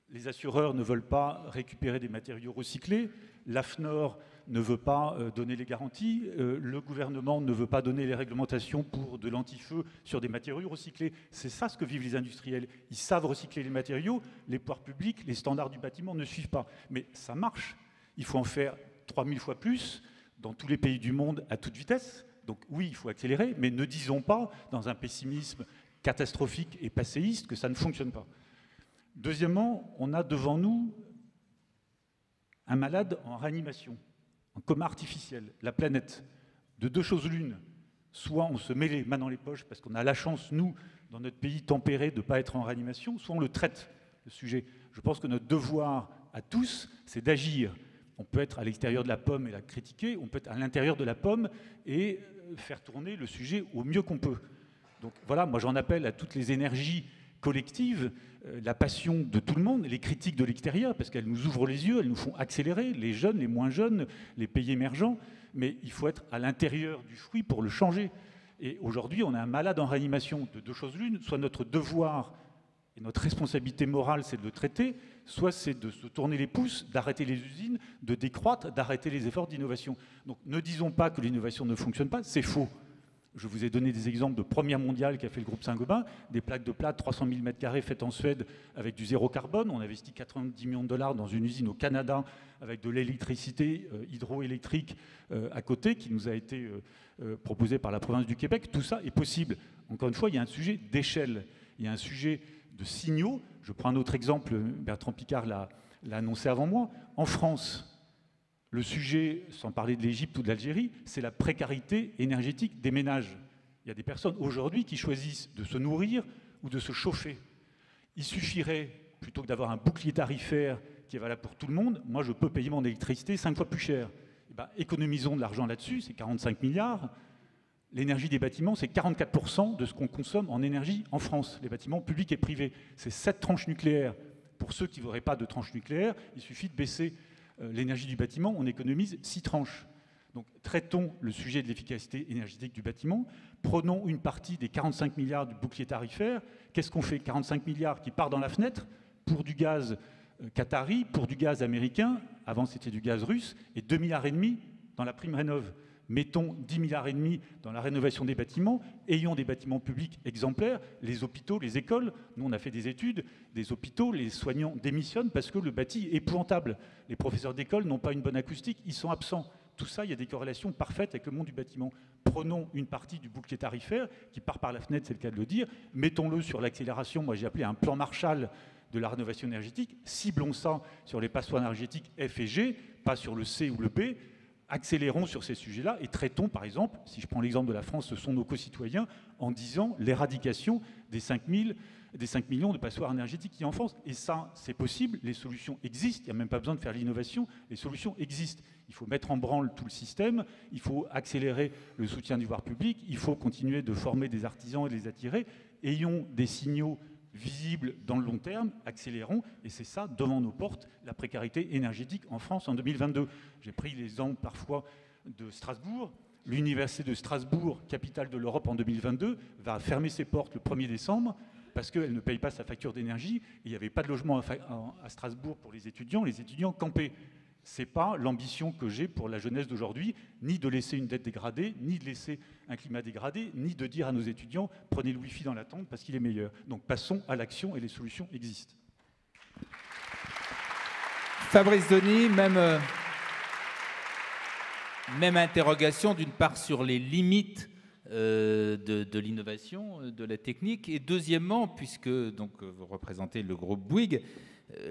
C: Les assureurs ne veulent pas récupérer des matériaux recyclés. L'AFNOR ne veut pas donner les garanties. Le gouvernement ne veut pas donner les réglementations pour de l'anti-feu sur des matériaux recyclés. C'est ça ce que vivent les industriels. Ils savent recycler les matériaux. Les pouvoirs publics, les standards du bâtiment ne suivent pas. Mais ça marche. Il faut en faire 3000 fois plus dans tous les pays du monde à toute vitesse. Donc oui, il faut accélérer, mais ne disons pas, dans un pessimisme catastrophique et passéiste, que ça ne fonctionne pas. Deuxièmement, on a devant nous un malade en réanimation, en coma artificiel, la planète. De deux choses l'une, soit on se met les mains dans les poches parce qu'on a la chance, nous, dans notre pays tempéré, de ne pas être en réanimation, soit on le traite, le sujet. Je pense que notre devoir à tous, c'est d'agir. On peut être à l'extérieur de la pomme et la critiquer, on peut être à l'intérieur de la pomme et faire tourner le sujet au mieux qu'on peut. Donc voilà, moi j'en appelle à toutes les énergies collectives, la passion de tout le monde, les critiques de l'extérieur, parce qu'elles nous ouvrent les yeux, elles nous font accélérer, les jeunes, les moins jeunes, les pays émergents, mais il faut être à l'intérieur du fruit pour le changer. Et aujourd'hui, on a un malade en réanimation. De deux choses l'une, soit notre devoir et notre responsabilité morale, c'est de le traiter, soit c'est de se tourner les pouces, d'arrêter les usines, de décroître, d'arrêter les efforts d'innovation. Donc ne disons pas que l'innovation ne fonctionne pas, c'est faux. Je vous ai donné des exemples de première mondiale qu'a fait le groupe Saint-Gobain, des plaques de plâtre 300 000 m² faites en Suède avec du zéro carbone. On a investi 90 millions de dollars dans une usine au Canada avec de l'électricité hydroélectrique à côté qui nous a été proposée par la province du Québec. Tout ça est possible. Encore une fois, il y a un sujet d'échelle, il y a un sujet de signaux. Je prends un autre exemple, Bertrand Piccard l'a annoncé avant moi. En France, le sujet, sans parler de l'Égypte ou de l'Algérie, c'est la précarité énergétique des ménages. Il y a des personnes aujourd'hui qui choisissent de se nourrir ou de se chauffer. Il suffirait, plutôt que d'avoir un bouclier tarifaire qui est valable pour tout le monde, moi je peux payer mon électricité 5 fois plus cher. Et ben, économisons de l'argent là-dessus, c'est 45 milliards. L'énergie des bâtiments, c'est 44% de ce qu'on consomme en énergie en France, les bâtiments publics et privés. C'est 7 tranches nucléaires. Pour ceux qui ne voudraient pas de tranches nucléaires, il suffit de baisser l'énergie du bâtiment, on économise 6 tranches. Donc traitons le sujet de l'efficacité énergétique du bâtiment, prenons une partie des 45 milliards du bouclier tarifaire. Qu'est-ce qu'on fait? 45 milliards qui partent dans la fenêtre pour du gaz qatari, pour du gaz américain, avant c'était du gaz russe, et 2,5 milliards dans la prime rénov'. Mettons 10,5 milliards dans la rénovation des bâtiments, ayons des bâtiments publics exemplaires, les hôpitaux, les écoles. Nous, on a fait des études, des hôpitaux, les soignants démissionnent parce que le bâti est épouvantable. Les professeurs d'école n'ont pas une bonne acoustique, ils sont absents. Tout ça, il y a des corrélations parfaites avec le monde du bâtiment. Prenons une partie du bouclier tarifaire, qui part par la fenêtre, c'est le cas de le dire, mettons-le sur l'accélération, moi j'ai appelé un plan Marshall de la rénovation énergétique, ciblons ça sur les passoires énergétiques F et G, pas sur le C ou le B. Accélérons sur ces sujets-là et traitons, par exemple, si je prends l'exemple de la France, ce sont nos concitoyens, en disant l'éradication des 5 millions de passoires énergétiques qui en France. Et ça, c'est possible, les solutions existent, il n'y a même pas besoin de faire l'innovation, les solutions existent. Il faut mettre en branle tout le système, il faut accélérer le soutien du pouvoir public, il faut continuer de former des artisans et de les attirer. Ayons des signaux visibles dans le long terme, accélérons, et c'est ça, devant nos portes, la précarité énergétique en France en 2022. J'ai pris l'exemple parfois de Strasbourg. L'université de Strasbourg, capitale de l'Europe en 2022, va fermer ses portes le 1er décembre parce qu'elle ne paye pas sa facture d'énergie. Il n'y avait pas de logement à Strasbourg pour les étudiants campaient. Ce n'est pas l'ambition que j'ai pour la jeunesse d'aujourd'hui, ni de laisser une dette dégradée, ni de laisser un climat dégradé, ni de dire à nos étudiants « prenez le Wi-Fi dans la tente parce qu'il est meilleur ». Donc passons à l'action et les solutions existent.
A: Fabrice Denis, même interrogation d'une part sur les limites de l'innovation, de la technique, et deuxièmement, puisque donc, vous représentez le groupe Bouygues,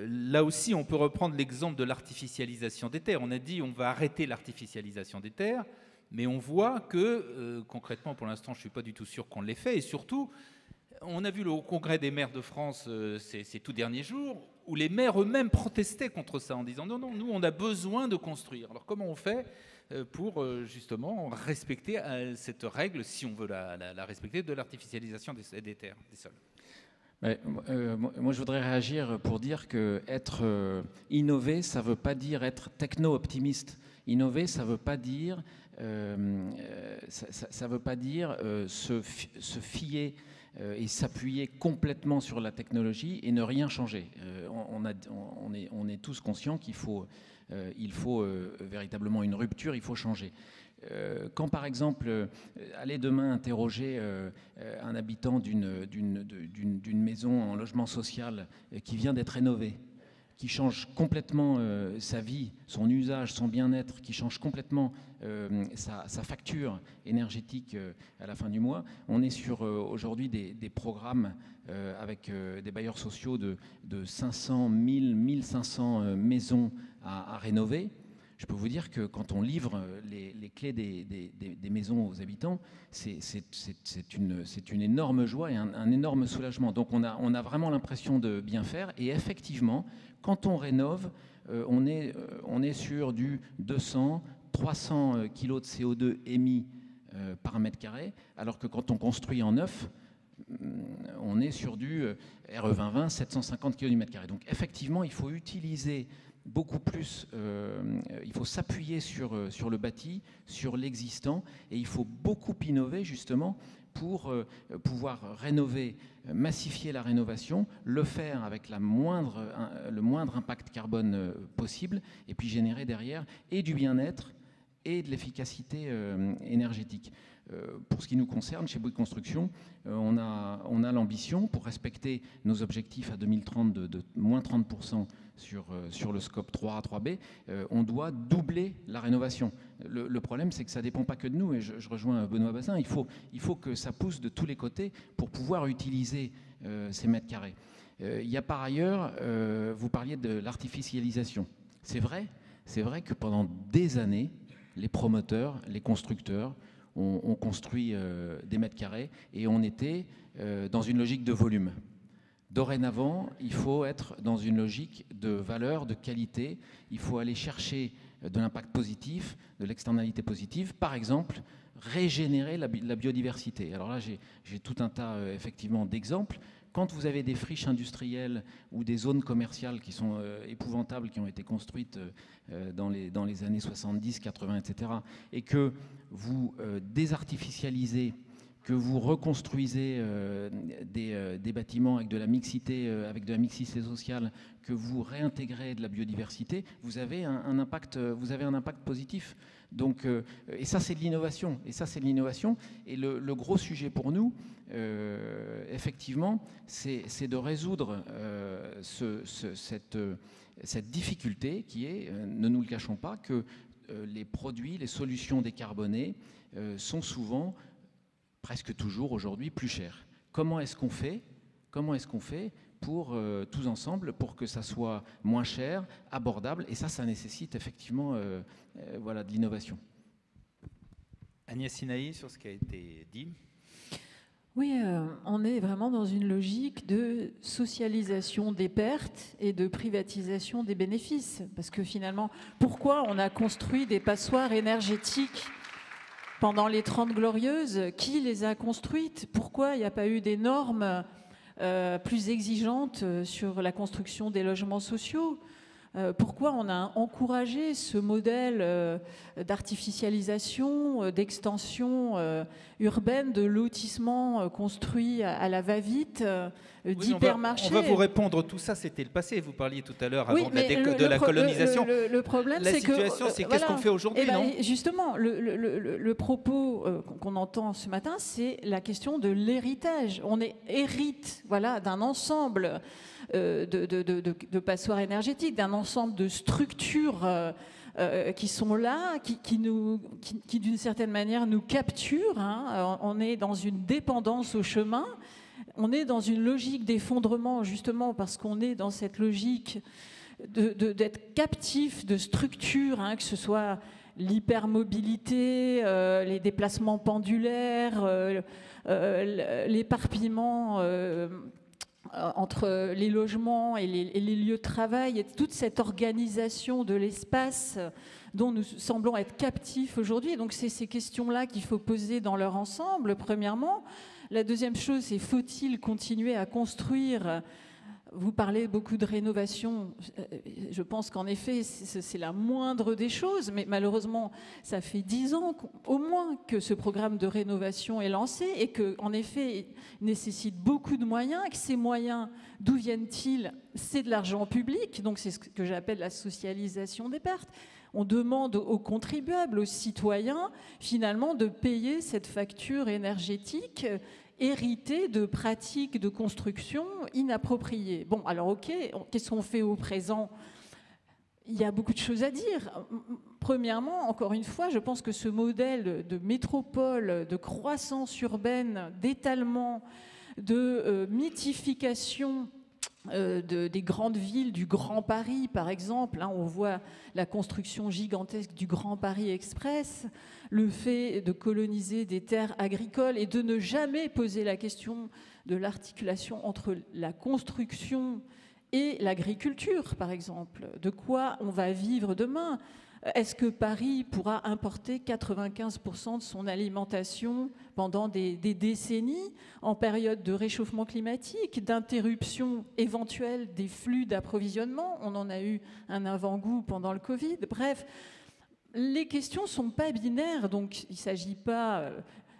A: là aussi, on peut reprendre l'exemple de l'artificialisation des terres. On a dit on va arrêter l'artificialisation des terres, mais on voit que, concrètement, pour l'instant, je ne suis pas du tout sûr qu'on l'ait fait. Et surtout, on a vu le Haut Congrès des maires de France ces tout derniers jours, où les maires eux-mêmes protestaient contre ça, en disant non, non, nous, on a besoin de construire. Alors comment on fait pour, justement, respecter cette règle, si on veut la respecter, de l'artificialisation des terres, des sols?
D: Moi, je voudrais réagir pour dire que être innover, ça ne veut pas dire être techno-optimiste. Innover, ça ne veut pas dire, se fier et s'appuyer complètement sur la technologie et ne rien changer. On est tous conscients qu'il faut, véritablement une rupture, il faut changer. Quand par exemple, allez demain interroger un habitant d'une maison en logement social qui vient d'être rénovée, qui change complètement sa vie, son usage, son bien-être, qui change complètement sa facture énergétique à la fin du mois. On est sur aujourd'hui des programmes avec des bailleurs sociaux de 500, 1000, 1500 maisons à rénover. Je peux vous dire que quand on livre les clés des maisons aux habitants, c'est une énorme joie et un énorme soulagement. Donc on a vraiment l'impression de bien faire. Et effectivement, quand on rénove, on est sur du 200, 300 kg de CO2 émis par mètre carré, alors que quand on construit en neuf, on est sur du RE 2020, 750 kg du mètre carré. Donc effectivement, il faut utiliser beaucoup plus, il faut s'appuyer sur le bâti, sur l'existant, et il faut beaucoup innover justement pour pouvoir rénover, massifier la rénovation, le faire avec le moindre impact carbone possible, et puis générer derrière et du bien-être et de l'efficacité énergétique. Pour ce qui nous concerne, chez Bouygues Construction, on a l'ambition, pour respecter nos objectifs à 2030 de moins 30% sur le scope 3A, 3B, on doit doubler la rénovation. Le problème, c'est que ça ne dépend pas que de nous, et je rejoins Benoît Bazin, il faut que ça pousse de tous les côtés pour pouvoir utiliser ces mètres carrés. Il y a par ailleurs, vous parliez de l'artificialisation. C'est vrai que pendant des années, les promoteurs, les constructeurs ont construit des mètres carrés et on était dans une logique de volume. Dorénavant, il faut être dans une logique de valeur, de qualité. Il faut aller chercher de l'impact positif, de l'externalité positive. Par exemple, régénérer la biodiversité. Alors là, j'ai tout un tas effectivement d'exemples. Quand vous avez des friches industrielles ou des zones commerciales qui sont épouvantables, qui ont été construites dans les années 70, 80, etc., et que vous désartificialisez, que vous reconstruisez des bâtiments avec de la mixité sociale, que vous réintégrez de la biodiversité, vous avez un impact positif. Donc, et ça, c'est de l'innovation. Et le gros sujet pour nous, effectivement, c'est de résoudre cette difficulté qui est, ne nous le cachons pas, que les produits, les solutions décarbonées sont souvent, presque toujours aujourd'hui, plus chers. Comment est-ce qu'on fait pour tous ensemble, pour que ça soit moins cher, abordable, et ça nécessite effectivement de l'innovation.
A: Agnès Sinaï, sur ce qui a été dit.
E: Oui, on est vraiment dans une logique de socialisation des pertes et de privatisation des bénéfices. Parce que finalement, pourquoi on a construit des passoires énergétiques pendant les 30 Glorieuses? Qui les a construites? Pourquoi il n'y a pas eu des normes plus exigeantes sur la construction des logements sociaux? Pourquoi on a encouragé ce modèle d'artificialisation, d'extension urbaine, de lotissement construit à la va-vite, d'hypermarché?
A: On va vous répondre, tout ça c'était le passé, vous parliez tout à l'heure avant de la colonisation.
E: Le problème,
A: la
E: c'est que...
A: situation, c'est qu'est-ce qu'on fait aujourd'hui, non?
E: Justement, le propos qu'on entend ce matin, c'est la question de l'héritage. On hérite d'un ensemble de passoires énergétiques, d'un ensemble de structures qui sont là, qui d'une certaine manière nous capturent. On est dans une dépendance au chemin, on est dans une logique d'effondrement justement parce qu'on est dans cette logique d'être captif de structures, que ce soit l'hypermobilité, les déplacements pendulaires, l'éparpillement entre les logements et les lieux de travail, et toute cette organisation de l'espace dont nous semblons être captifs aujourd'hui. Donc c'est ces questions-là qu'il faut poser dans leur ensemble, premièrement. La deuxième chose, c'est faut-il continuer à construire? Vous parlez beaucoup de rénovation. Je pense qu'en effet, c'est la moindre des choses, mais malheureusement, ça fait 10 ans au moins que ce programme de rénovation est lancé et qu'en effet, il nécessite beaucoup de moyens. Et que ces moyens, d'où viennent-ils? C'est de l'argent public, donc c'est ce que j'appelle la socialisation des pertes. On demande aux contribuables, aux citoyens, finalement, de payer cette facture énergétique héritée de pratiques de construction inappropriées. Bon, alors ok, qu'est-ce qu'on fait au présent? Il y a beaucoup de choses à dire. Premièrement, encore une fois, je pense que ce modèle de métropole, de croissance urbaine, d'étalement, de mythification des grandes villes, du Grand Paris par exemple, on voit la construction gigantesque du Grand Paris Express, le fait de coloniser des terres agricoles et de ne jamais poser la question de l'articulation entre la construction et l'agriculture par exemple, de quoi on va vivre demain. Est-ce que Paris pourra importer 95% de son alimentation pendant des décennies, en période de réchauffement climatique, d'interruption éventuelle des flux d'approvisionnement? On en a eu un avant-goût pendant le Covid. Bref, les questions ne sont pas binaires, donc il ne s'agit pas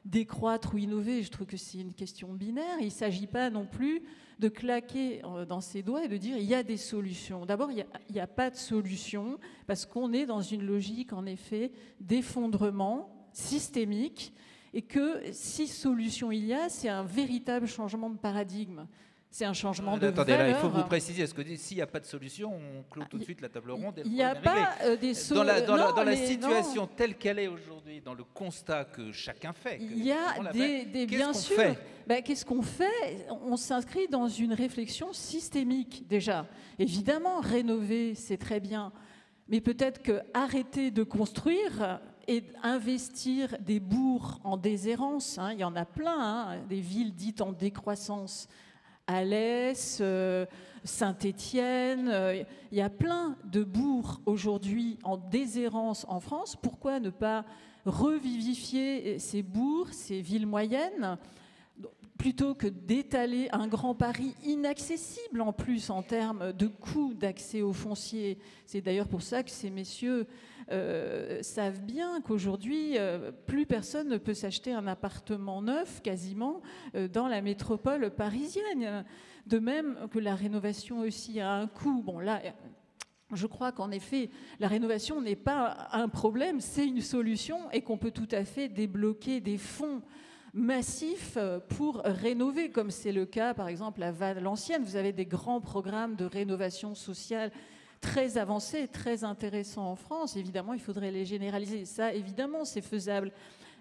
E: décroître ou innover. Je trouve que c'est une question binaire. Il ne s'agit pas non plus de claquer dans ses doigts et de dire il y a des solutions. D'abord, il n'y a pas de solution parce qu'on est dans une logique, en effet, d'effondrement systémique et que si solution il y a, c'est un véritable changement de paradigme. C'est un changement de
A: Attendez,
E: valeur.
A: là, il faut vous préciser, parce que s'il n'y a pas de solution, on clôt tout de suite la table ronde.
E: Il n'y a pas des
A: solutions. Dans la situation telle qu'elle est aujourd'hui, dans le constat que chacun fait,
E: il y a bien sûr. Qu'est-ce qu'on fait? On s'inscrit dans une réflexion systémique déjà. Évidemment, rénover, c'est très bien. Mais peut-être que arrêter de construire et investir des bourgs en déshérence, hein, il y en a plein, des villes dites en décroissance, Alès, Saint-Étienne, il y a plein de bourgs aujourd'hui en déshérence en France. Pourquoi ne pas revivifier ces bourgs, ces villes moyennes, plutôt que d'étaler un Grand Paris inaccessible en plus en termes de coût d'accès au foncier? C'est d'ailleurs pour ça que ces messieurs savent bien qu'aujourd'hui, plus personne ne peut s'acheter un appartement neuf quasiment dans la métropole parisienne. De même que la rénovation aussi a un coût. Bon là, je crois qu'en effet, la rénovation n'est pas un problème, c'est une solution et qu'on peut tout à fait débloquer des fonds massifs pour rénover, comme c'est le cas par exemple à Valenciennes. Vous avez des grands programmes de rénovation sociale très avancés, très intéressants en France. Évidemment, il faudrait les généraliser. Ça, évidemment, c'est faisable.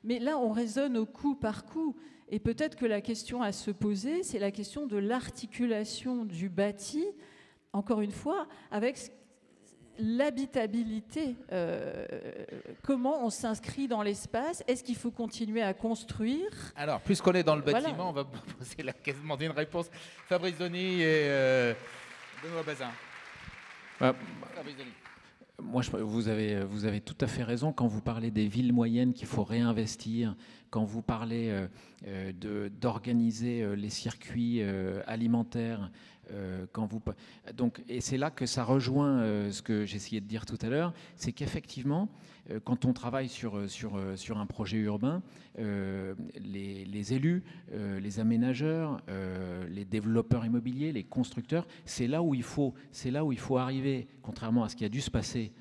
E: Mais là, on raisonne au coup par coup. Et peut-être que la question à se poser, c'est la question de l'articulation du bâti, encore une fois, avec l'habitabilité. Comment on s'inscrit dans l'espace? Est-ce qu'il faut continuer à construire?
A: Alors, puisqu'on est dans le bâtiment,
E: voilà.
A: On va poser demander une réponse. Fabrice Denis et Benoît Bazin. Fabrice Denis.
D: Moi, vous avez tout à fait raison quand vous parlez des villes moyennes qu'il faut réinvestir, quand vous parlez d'organiser les circuits alimentaires. Et c'est là que ça rejoint ce que j'essayais de dire tout à l'heure, c'est qu'effectivement, quand on travaille sur un projet urbain, les élus, les aménageurs, les développeurs immobiliers, les constructeurs, c'est là où il faut arriver, contrairement à ce qui a dû se passer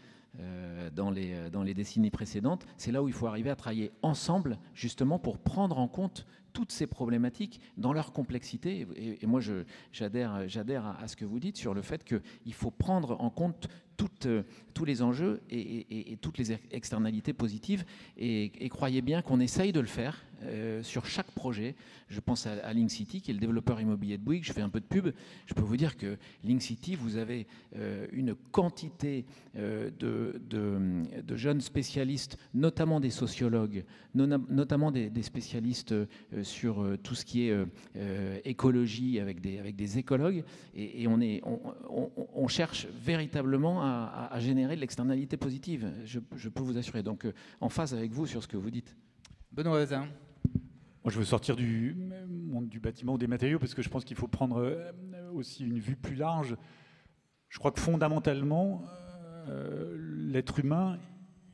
D: dans les décennies précédentes, c'est là où il faut arriver à travailler ensemble, justement pour prendre en compte toutes ces problématiques dans leur complexité. Et moi, j'adhère à ce que vous dites sur le fait qu'il faut prendre en compte tous les enjeux et toutes les externalités positives. Et croyez bien qu'on essaye de le faire sur chaque projet. Je pense à Link City, qui est le développeur immobilier de Bouygues. Je fais un peu de pub. Je peux vous dire que Link City, vous avez une quantité de jeunes spécialistes, notamment des sociologues, notamment des spécialistes sur tout ce qui est écologie avec des écologues. Et on cherche véritablement à générer de l'externalité positive. Je peux vous assurer. Donc, en phase avec vous sur ce que vous dites.
A: Benoît Bazin.
C: Moi, je veux sortir du monde du bâtiment ou des matériaux parce que je pense qu'il faut prendre aussi une vue plus large. Je crois que fondamentalement, l'être humain,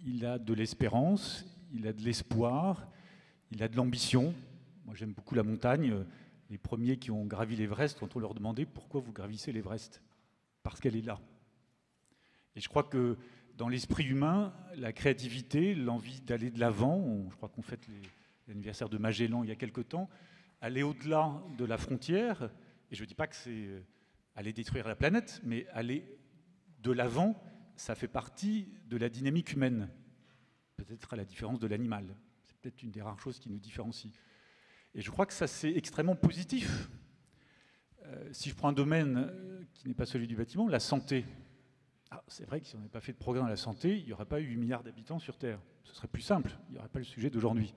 C: il a de l'espérance, il a de l'espoir, il a de l'ambition. Moi, j'aime beaucoup la montagne. Les premiers qui ont gravi l'Everest, quand on leur demandait pourquoi vous gravissez l'Everest, parce qu'elle est là. Et je crois que dans l'esprit humain, la créativité, l'envie d'aller de l'avant, je crois qu'on fête l'anniversaire de Magellan il y a quelque temps, aller au-delà de la frontière, et je ne dis pas que c'est aller détruire la planète, mais aller de l'avant, ça fait partie de la dynamique humaine, peut-être à la différence de l'animal. C'est peut-être une des rares choses qui nous différencie. Et je crois que ça, c'est extrêmement positif. Si je prends un domaine qui n'est pas celui du bâtiment, la santé. C'est vrai que si on n'avait pas fait de programme à la santé, il n'y aurait pas eu 8 milliards d'habitants sur Terre. Ce serait plus simple, il n'y aurait pas le sujet d'aujourd'hui.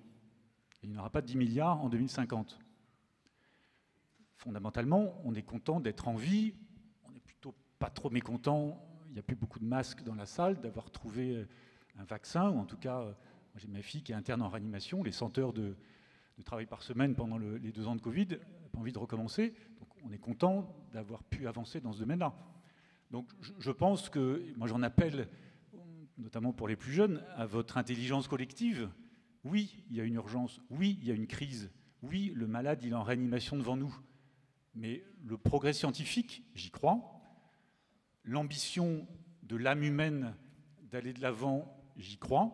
C: Et il n'y aura pas 10 milliards en 2050. Fondamentalement, on est content d'être en vie, on n'est plutôt pas trop mécontent, il n'y a plus beaucoup de masques dans la salle, d'avoir trouvé un vaccin, ou en tout cas, j'ai ma fille qui est interne en réanimation, les 100 heures de travail par semaine pendant les 2 ans de Covid, elle n'a pas envie de recommencer. Donc on est content d'avoir pu avancer dans ce domaine-là. Donc je pense que, moi j'en appelle, notamment pour les plus jeunes, à votre intelligence collective. Oui, il y a une urgence, oui, il y a une crise, oui, le malade, il est en réanimation devant nous. Mais le progrès scientifique, j'y crois. L'ambition de l'âme humaine d'aller de l'avant, j'y crois.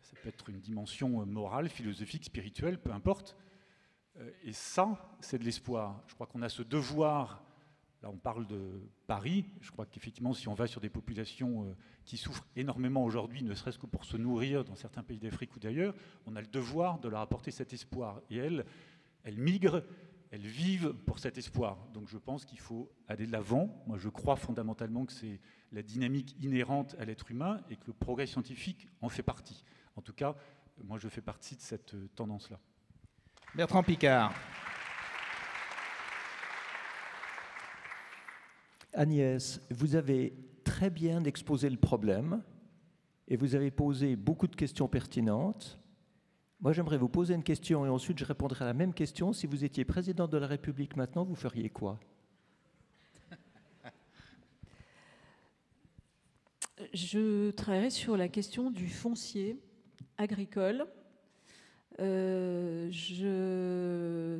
C: Ça peut être une dimension morale, philosophique, spirituelle, peu importe. Et ça, c'est de l'espoir. Je crois qu'on a ce devoir. Là, on parle de Paris. Je crois qu'effectivement, si on va sur des populations qui souffrent énormément aujourd'hui, ne serait-ce que pour se nourrir dans certains pays d'Afrique ou d'ailleurs, on a le devoir de leur apporter cet espoir. Et elles migrent, elles vivent pour cet espoir. Donc je pense qu'il faut aller de l'avant. Moi, je crois fondamentalement que c'est la dynamique inhérente à l'être humain et que le progrès scientifique en fait partie. En tout cas, moi, je fais partie de cette tendance-là.
A: Bertrand Piccard.
B: Agnès, vous avez très bien exposé le problème et vous avez posé beaucoup de questions pertinentes. Moi, j'aimerais vous poser une question et ensuite je répondrai à la même question. Si vous étiez président de la République maintenant, vous feriez quoi?
E: Je travaillerai sur la question du foncier agricole. Je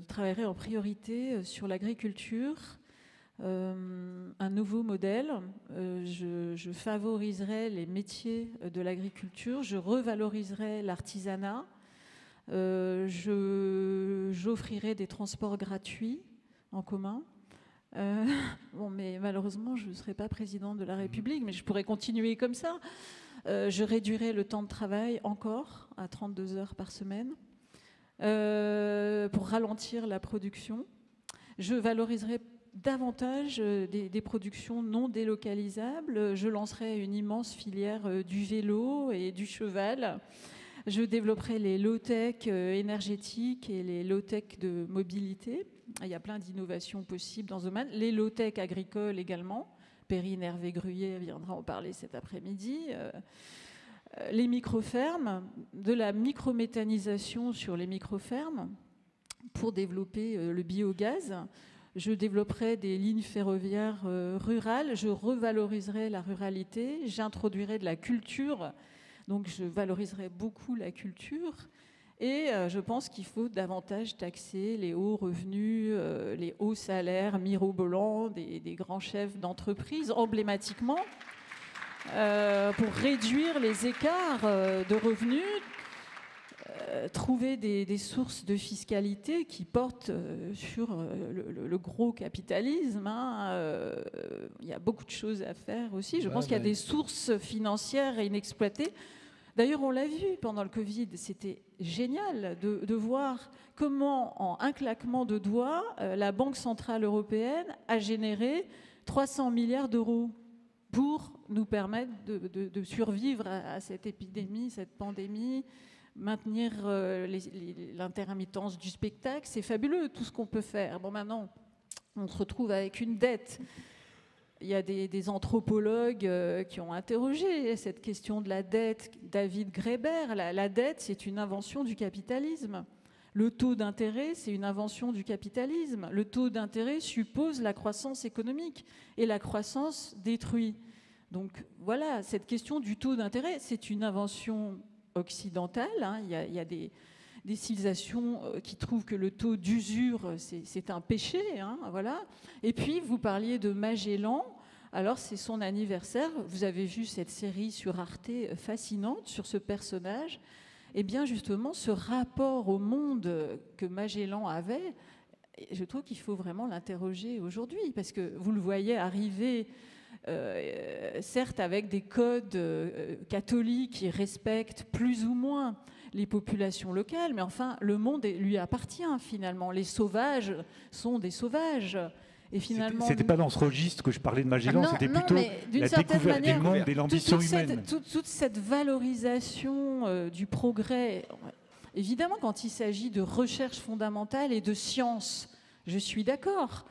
E: travaillerai en priorité sur l'agriculture. Un nouveau modèle. Je favoriserai les métiers de l'agriculture, je revaloriserai l'artisanat, j'offrirai des transports gratuits en commun. Bon, mais malheureusement, je ne serai pas présidente de la République, mais je pourrais continuer comme ça. Je réduirai le temps de travail encore à 32 heures par semaine pour ralentir la production. Je valoriserai davantage des productions non délocalisables. Je lancerai une immense filière du vélo et du cheval. Je développerai les low-tech énergétiques et les low-tech de mobilité. Il y a plein d'innovations possibles dans ce domaine. Les low-tech agricoles également. Perrine Hervé-Gruyet viendra en parler cet après-midi. Les micro-fermes, de la microméthanisation sur les micro-fermes pour développer le biogaz. Je développerai des lignes ferroviaires rurales, je revaloriserai la ruralité, j'introduirai de la culture, donc je valoriserai beaucoup la culture. Et je pense qu'il faut davantage taxer les hauts revenus, les hauts salaires mirobolants des grands chefs d'entreprise, emblématiquement, pour réduire les écarts de revenus. Trouver des sources de fiscalité qui portent sur le gros capitalisme. Il y a beaucoup de choses à faire aussi. Je pense qu'il y a des sources financières inexploitées. D'ailleurs, on l'a vu pendant le Covid, c'était génial de voir comment, en un claquement de doigts, la Banque centrale européenne a généré 300 milliards d'euros pour nous permettre de survivre à cette épidémie, cette pandémie, maintenir l'intermittence du spectacle. C'est fabuleux, tout ce qu'on peut faire. Bon, maintenant, on se retrouve avec une dette. Il y a des anthropologues qui ont interrogé cette question de la dette. David Graeber, la dette, c'est une invention du capitalisme. Le taux d'intérêt, c'est une invention du capitalisme. Le taux d'intérêt suppose la croissance économique et la croissance détruit. Donc voilà, cette question du taux d'intérêt, c'est une invention occidentale. Il y a des civilisations qui trouvent que le taux d'usure, c'est un péché. Voilà. Et puis, vous parliez de Magellan. Alors, c'est son anniversaire. Vous avez vu cette série sur Arte fascinante sur ce personnage. Eh bien, justement, ce rapport au monde que Magellan avait, je trouve qu'il faut vraiment l'interroger aujourd'hui. Parce que vous le voyez arriver, certes avec des codes catholiques qui respectent plus ou moins les populations locales, mais enfin, le monde lui appartient finalement. Les sauvages sont des sauvages. Et finalement,
C: c'était pas dans ce registre que je parlais de Magellan, c'était plutôt la découverte du monde et l'ambition humaine.
E: Toute cette valorisation du progrès, évidemment, quand il s'agit de recherche fondamentale et de science, je suis d'accord.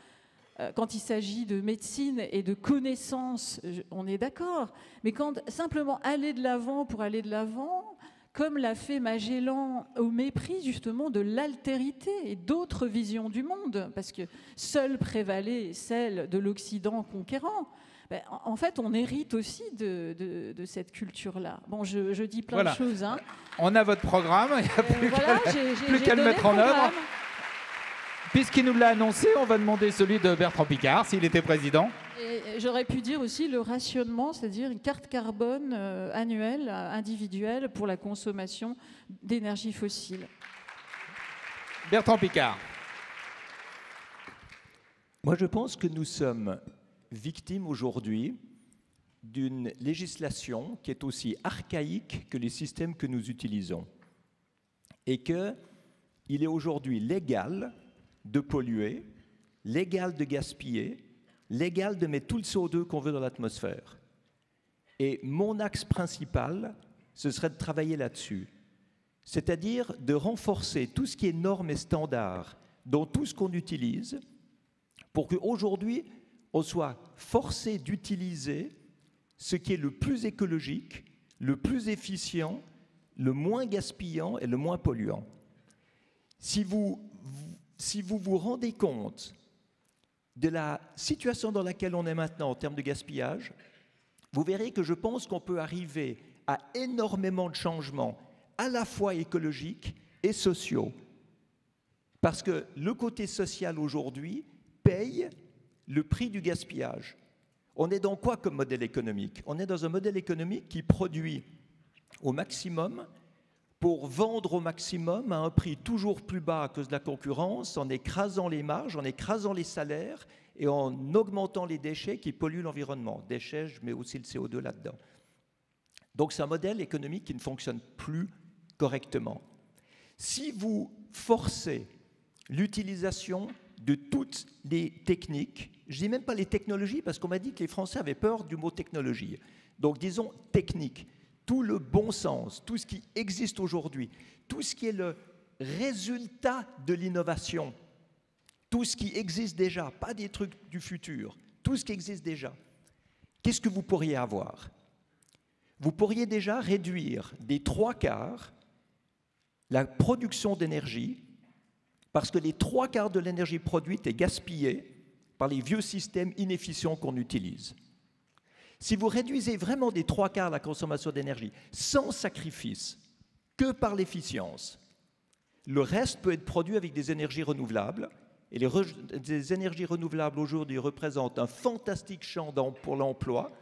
E: Quand il s'agit de médecine et de connaissances, on est d'accord. Mais quand simplement aller de l'avant pour aller de l'avant, comme l'a fait Magellan au mépris justement de l'altérité et d'autres visions du monde, parce que seule prévalait celle de l'Occident conquérant, ben, en fait, on hérite aussi de cette culture-là. Bon, je dis plein de choses. Hein.
A: On a votre programme, il n'y a plus qu'à le mettre en œuvre. Puisqu'il nous l'a annoncé, on va demander celui de Bertrand Piccard, s'il était président.
E: Et j'aurais pu dire aussi le rationnement, c'est-à-dire une carte carbone annuelle, individuelle, pour la consommation d'énergie fossile.
A: Bertrand Piccard.
B: Moi, je pense que nous sommes victimes aujourd'hui d'une législation qui est aussi archaïque que les systèmes que nous utilisons. Et qu'il est aujourd'hui légal de polluer, légal de gaspiller, légal de mettre tout le CO2 qu'on veut dans l'atmosphère. Et mon axe principal, ce serait de travailler là-dessus. C'est-à-dire de renforcer tout ce qui est normes et standards dans tout ce qu'on utilise pour qu'aujourd'hui, on soit forcé d'utiliser ce qui est le plus écologique, le plus efficient, le moins gaspillant et le moins polluant. Si vous vous rendez compte de la situation dans laquelle on est maintenant en termes de gaspillage, vous verrez que je pense qu'on peut arriver à énormément de changements, à la fois écologiques et sociaux. Parce que le côté social aujourd'hui paye le prix du gaspillage. On est dans quoi comme modèle économique? On est dans un modèle économique qui produit au maximum pour vendre au maximum à un prix toujours plus bas à cause de la concurrence, en écrasant les marges, en écrasant les salaires et en augmentant les déchets qui polluent l'environnement. Déchets, je mets aussi le CO2 là-dedans. Donc c'est un modèle économique qui ne fonctionne plus correctement. Si vous forcez l'utilisation de toutes les techniques, je ne dis même pas les technologies, parce qu'on m'a dit que les Français avaient peur du mot technologie. Donc disons technique. Tout le bon sens, tout ce qui existe aujourd'hui, tout ce qui est le résultat de l'innovation, tout ce qui existe déjà, pas des trucs du futur, tout ce qui existe déjà, qu'est-ce que vous pourriez avoir? Vous pourriez déjà réduire des 3/4 la production d'énergie, parce que les 3/4 de l'énergie produite est gaspillée par les vieux systèmes inefficients qu'on utilise. Si vous réduisez vraiment des 3/4 la consommation d'énergie, sans sacrifice, que par l'efficience, le reste peut être produit avec des énergies renouvelables. Et les énergies renouvelables aujourd'hui représentent un fantastique champ pour l'emploi,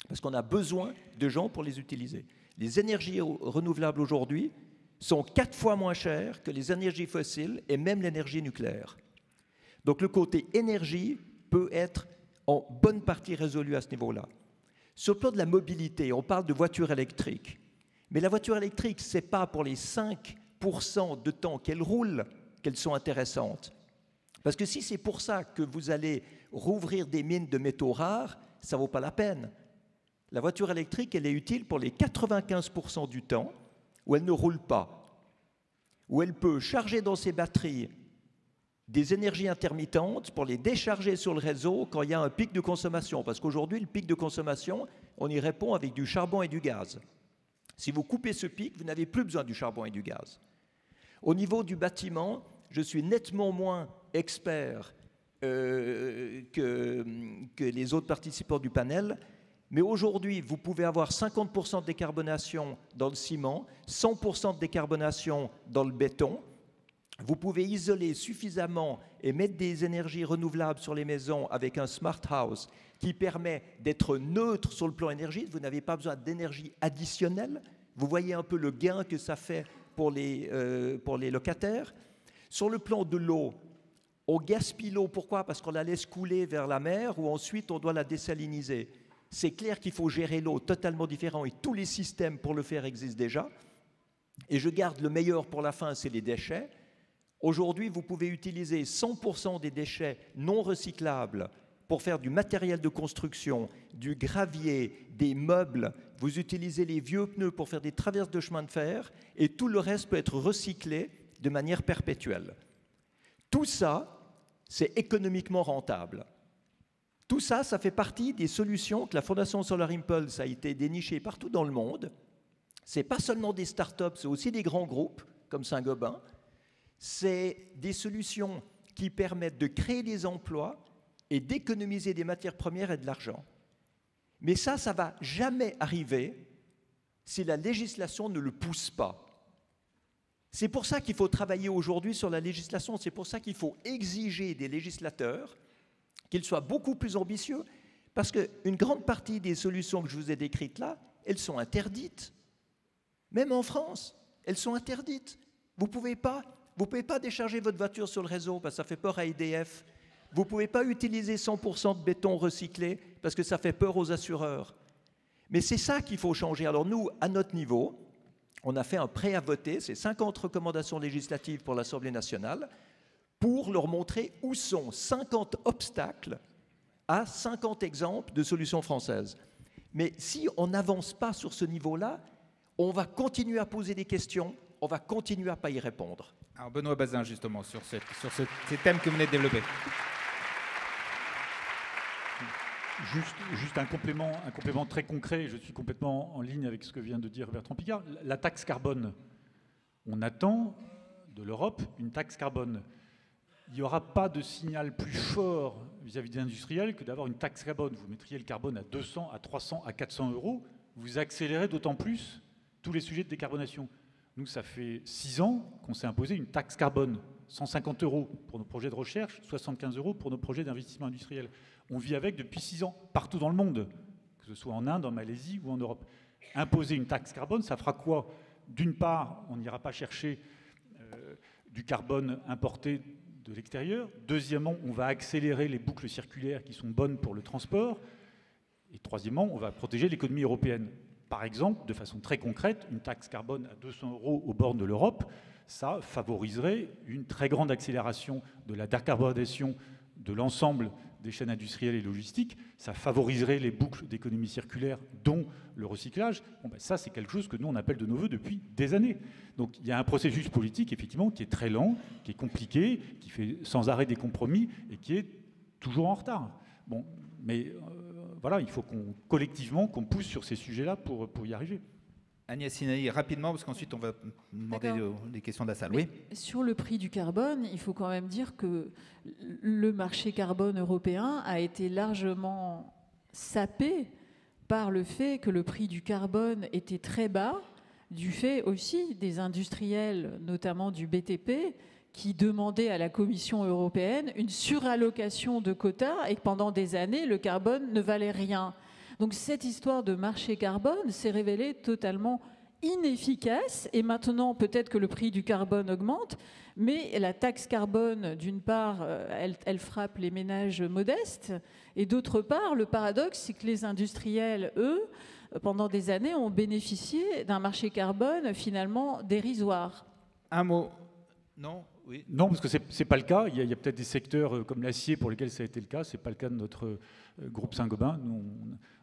B: parce qu'on a besoin de gens pour les utiliser. Les énergies renouvelables aujourd'hui sont 4 fois moins chères que les énergies fossiles et même l'énergie nucléaire. Donc le côté énergie peut être en bonne partie résolu à ce niveau-là. Sur le plan de la mobilité, on parle de voitures électriques. Mais la voiture électrique, ce n'est pas pour les 5% de temps qu'elles roulent qu'elles sont intéressantes. Parce que si c'est pour ça que vous allez rouvrir des mines de métaux rares, ça ne vaut pas la peine. La voiture électrique, elle est utile pour les 95% du temps où elle ne roule pas, où elle peut charger dans ses batteries des énergies intermittentes pour les décharger sur le réseau quand il y a un pic de consommation. Parce qu'aujourd'hui, le pic de consommation, on y répond avec du charbon et du gaz. Si vous coupez ce pic, vous n'avez plus besoin du charbon et du gaz. Au niveau du bâtiment, je suis nettement moins expert que les autres participants du panel, mais aujourd'hui, vous pouvez avoir 50% de décarbonation dans le ciment, 100% de décarbonation dans le béton. Vous pouvez isoler suffisamment et mettre des énergies renouvelables sur les maisons avec un smart house qui permet d'être neutre sur le plan énergie. Vous n'avez pas besoin d'énergie additionnelle. Vous voyez un peu le gain que ça fait pour les locataires. Sur le plan de l'eau, on gaspille l'eau. Pourquoi? Parce qu'on la laisse couler vers la mer ou ensuite on doit la désaliniser. C'est clair qu'il faut gérer l'eau totalement différent et tous les systèmes pour le faire existent déjà. Et je garde le meilleur pour la fin, c'est les déchets. Aujourd'hui, vous pouvez utiliser 100% des déchets non recyclables pour faire du matériel de construction, du gravier, des meubles. Vous utilisez les vieux pneus pour faire des traverses de chemin de fer et tout le reste peut être recyclé de manière perpétuelle. Tout ça, c'est économiquement rentable. Tout ça, ça fait partie des solutions que la Fondation Solar Impulse a été dénichée partout dans le monde. Ce n'est pas seulement des startups, c'est aussi des grands groupes comme Saint-Gobain. C'est des solutions qui permettent de créer des emplois et d'économiser des matières premières et de l'argent. Mais ça ne va jamais arriver si la législation ne le pousse pas. C'est pour ça qu'il faut travailler aujourd'hui sur la législation, c'est pour ça qu'il faut exiger des législateurs qu'ils soient beaucoup plus ambitieux, parce qu'une grande partie des solutions que je vous ai décrites là, elles sont interdites. Même en France, elles sont interdites. Vous ne pouvez pas décharger votre voiture sur le réseau parce que ça fait peur à EDF. Vous ne pouvez pas utiliser 100% de béton recyclé parce que ça fait peur aux assureurs. Mais c'est ça qu'il faut changer. Alors nous, à notre niveau, on a fait un prêt à voter, c'est 50 recommandations législatives pour l'Assemblée nationale, pour leur montrer où sont 50 obstacles à 50 exemples de solutions françaises. Mais si on n'avance pas sur ce niveau-là, on va continuer à poser des questions, on va continuer à ne pas y répondre.
A: Alors Benoît Bazin, justement, sur ces thèmes que vous venez de développer.
C: Juste un complément très concret, je suis complètement en ligne avec ce que vient de dire Bertrand Piccard. La taxe carbone, on attend de l'Europe une taxe carbone. Il n'y aura pas de signal plus fort vis-à-vis des industriels que d'avoir une taxe carbone. Vous mettriez le carbone à 200, à 300, à 400 €, vous accélérez d'autant plus tous les sujets de décarbonation. Nous, ça fait 6 ans qu'on s'est imposé une taxe carbone, 150 € pour nos projets de recherche, 75 € pour nos projets d'investissement industriel. On vit avec depuis 6 ans, partout dans le monde, que ce soit en Inde, en Malaisie ou en Europe. Imposer une taxe carbone, ça fera quoi? D'une part, on n'ira pas chercher du carbone importé de l'extérieur. Deuxièmement, on va accélérer les boucles circulaires qui sont bonnes pour le transport. Et troisièmement, on va protéger l'économie européenne. Par exemple, de façon très concrète, une taxe carbone à 200 € aux bornes de l'Europe, ça favoriserait une très grande accélération de la décarbonisation de l'ensemble des chaînes industrielles et logistiques, ça favoriserait les boucles d'économie circulaire, dont le recyclage. Bon, ben ça, c'est quelque chose que nous, on appelle de nos voeux depuis des années. Donc il y a un processus politique, effectivement, qui est très lent, qui est compliqué, qui fait sans arrêt des compromis et qui est toujours en retard. Bon, mais voilà, il faut collectivement qu'on pousse sur ces sujets-là pour y arriver.
A: Agnès Sinaï, rapidement, parce qu'ensuite on va demander les questions de la salle. Oui.
E: Sur le prix du carbone, il faut quand même dire que le marché carbone européen a été largement sapé par le fait que le prix du carbone était très bas, du fait aussi des industriels, notamment du BTP, qui demandaient à la Commission européenne une surallocation de quotas et que pendant des années, le carbone ne valait rien. Donc cette histoire de marché carbone s'est révélée totalement inefficace et maintenant peut-être que le prix du carbone augmente, mais la taxe carbone, d'une part, elle frappe les ménages modestes et d'autre part, le paradoxe, c'est que les industriels, eux, pendant des années, ont bénéficié d'un marché carbone finalement dérisoire.
A: Un mot. Non. Oui.
C: Non, parce que ce n'est pas le cas. Il y a peut-être des secteurs comme l'acier pour lesquels ça a été le cas. Ce n'est pas le cas de notre groupe Saint-Gobain. Nous,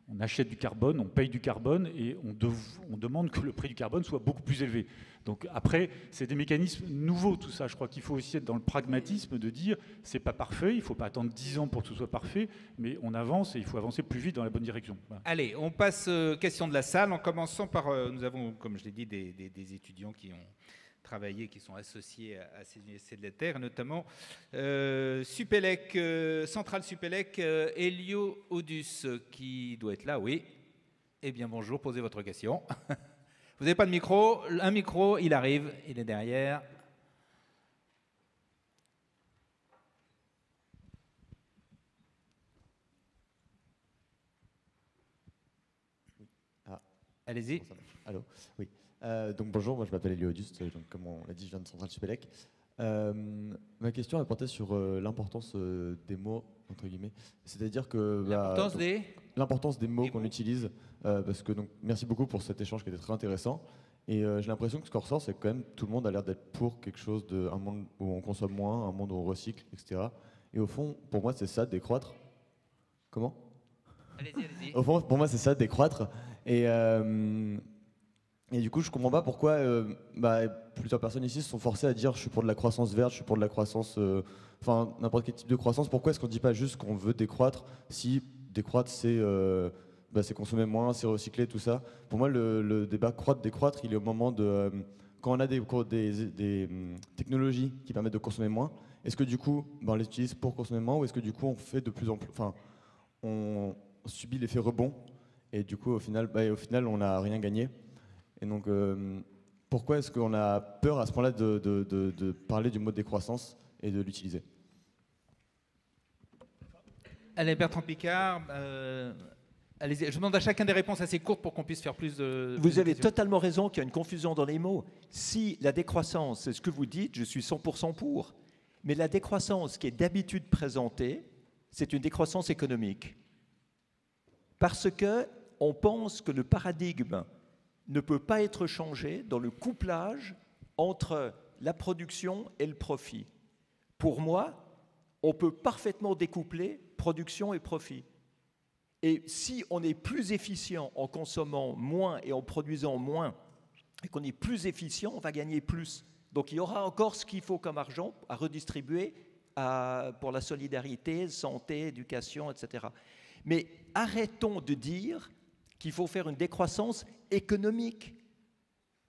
C: on achète du carbone, on paye du carbone et on demande que le prix du carbone soit beaucoup plus élevé. Donc après, c'est des mécanismes nouveaux, tout ça. Je crois qu'il faut aussi être dans le pragmatisme de dire c'est pas parfait, il ne faut pas attendre 10 ans pour que ce soit parfait, mais on avance et il faut avancer plus vite dans la bonne direction. Voilà.
A: Allez, on passe aux questions de la salle en commençant par... nous avons, comme je l'ai dit, des étudiants qui ont travaillé, qui sont associés à ces universités de la Terre, notamment Supélec, Centrale Supélec, Elio Odus, qui doit être là, oui. Eh bien, bonjour, posez votre question. Vous n'avez pas de micro? Un micro, il arrive, il est derrière.
F: Ah.
A: Allez-y.
F: Allô. Oui. Donc bonjour, moi je m'appelle Elio Auguste, donc comme on l'a dit, je viens de Centrale Supélec. Ma question elle portait sur l'importance des mots, entre guillemets. C'est-à-dire que l'importance des mots qu'on utilise, parce que donc merci beaucoup pour cet échange qui était très intéressant. Et j'ai l'impression que ce qu'on ressort, c'est que quand même tout le monde a l'air d'être pour quelque chose un monde où on consomme moins, un monde où on recycle, etc. Et au fond, pour moi, c'est ça, décroître. Comment ?
A: Allez-y.
F: Au fond, pour moi, c'est ça, décroître. Et Et du coup, je comprends pas pourquoi plusieurs personnes ici se sont forcées à dire je suis pour de la croissance verte, je suis pour de la croissance, enfin n'importe quel type de croissance. Pourquoi est-ce qu'on ne dit pas juste qu'on veut décroître si décroître c'est consommer moins, c'est recycler, tout ça. Pour moi, le débat croître-décroître, il est au moment de quand on a des technologies qui permettent de consommer moins. Est-ce que du coup, on les utilise pour consommer moins, ou est-ce que du coup on fait de plus en plus, enfin, on subit l'effet rebond et du coup au final on n'a rien gagné. Et donc, pourquoi est-ce qu'on a peur à ce point-là de parler du mot décroissance et de l'utiliser?
A: Allez, Bertrand Piccard, allez-y. Je demande à chacun des réponses assez courtes pour qu'on puisse faire plus de...
B: Vous avez totalement raison qu'il y a une confusion dans les mots. Si la décroissance, c'est ce que vous dites, je suis 100% pour. Mais la décroissance qui est d'habitude présentée, c'est une décroissance économique. Parce qu'on pense que le paradigme ne peut pas être changé dans le couplage entre la production et le profit. Pour moi, on peut parfaitement découpler production et profit. Et si on est plus efficient en consommant moins et en produisant moins, et qu'on est plus efficient, on va gagner plus. Donc il y aura encore ce qu'il faut comme argent à redistribuer pour la solidarité, santé, éducation, etc. Mais arrêtons de dire qu'il faut faire une décroissance économique.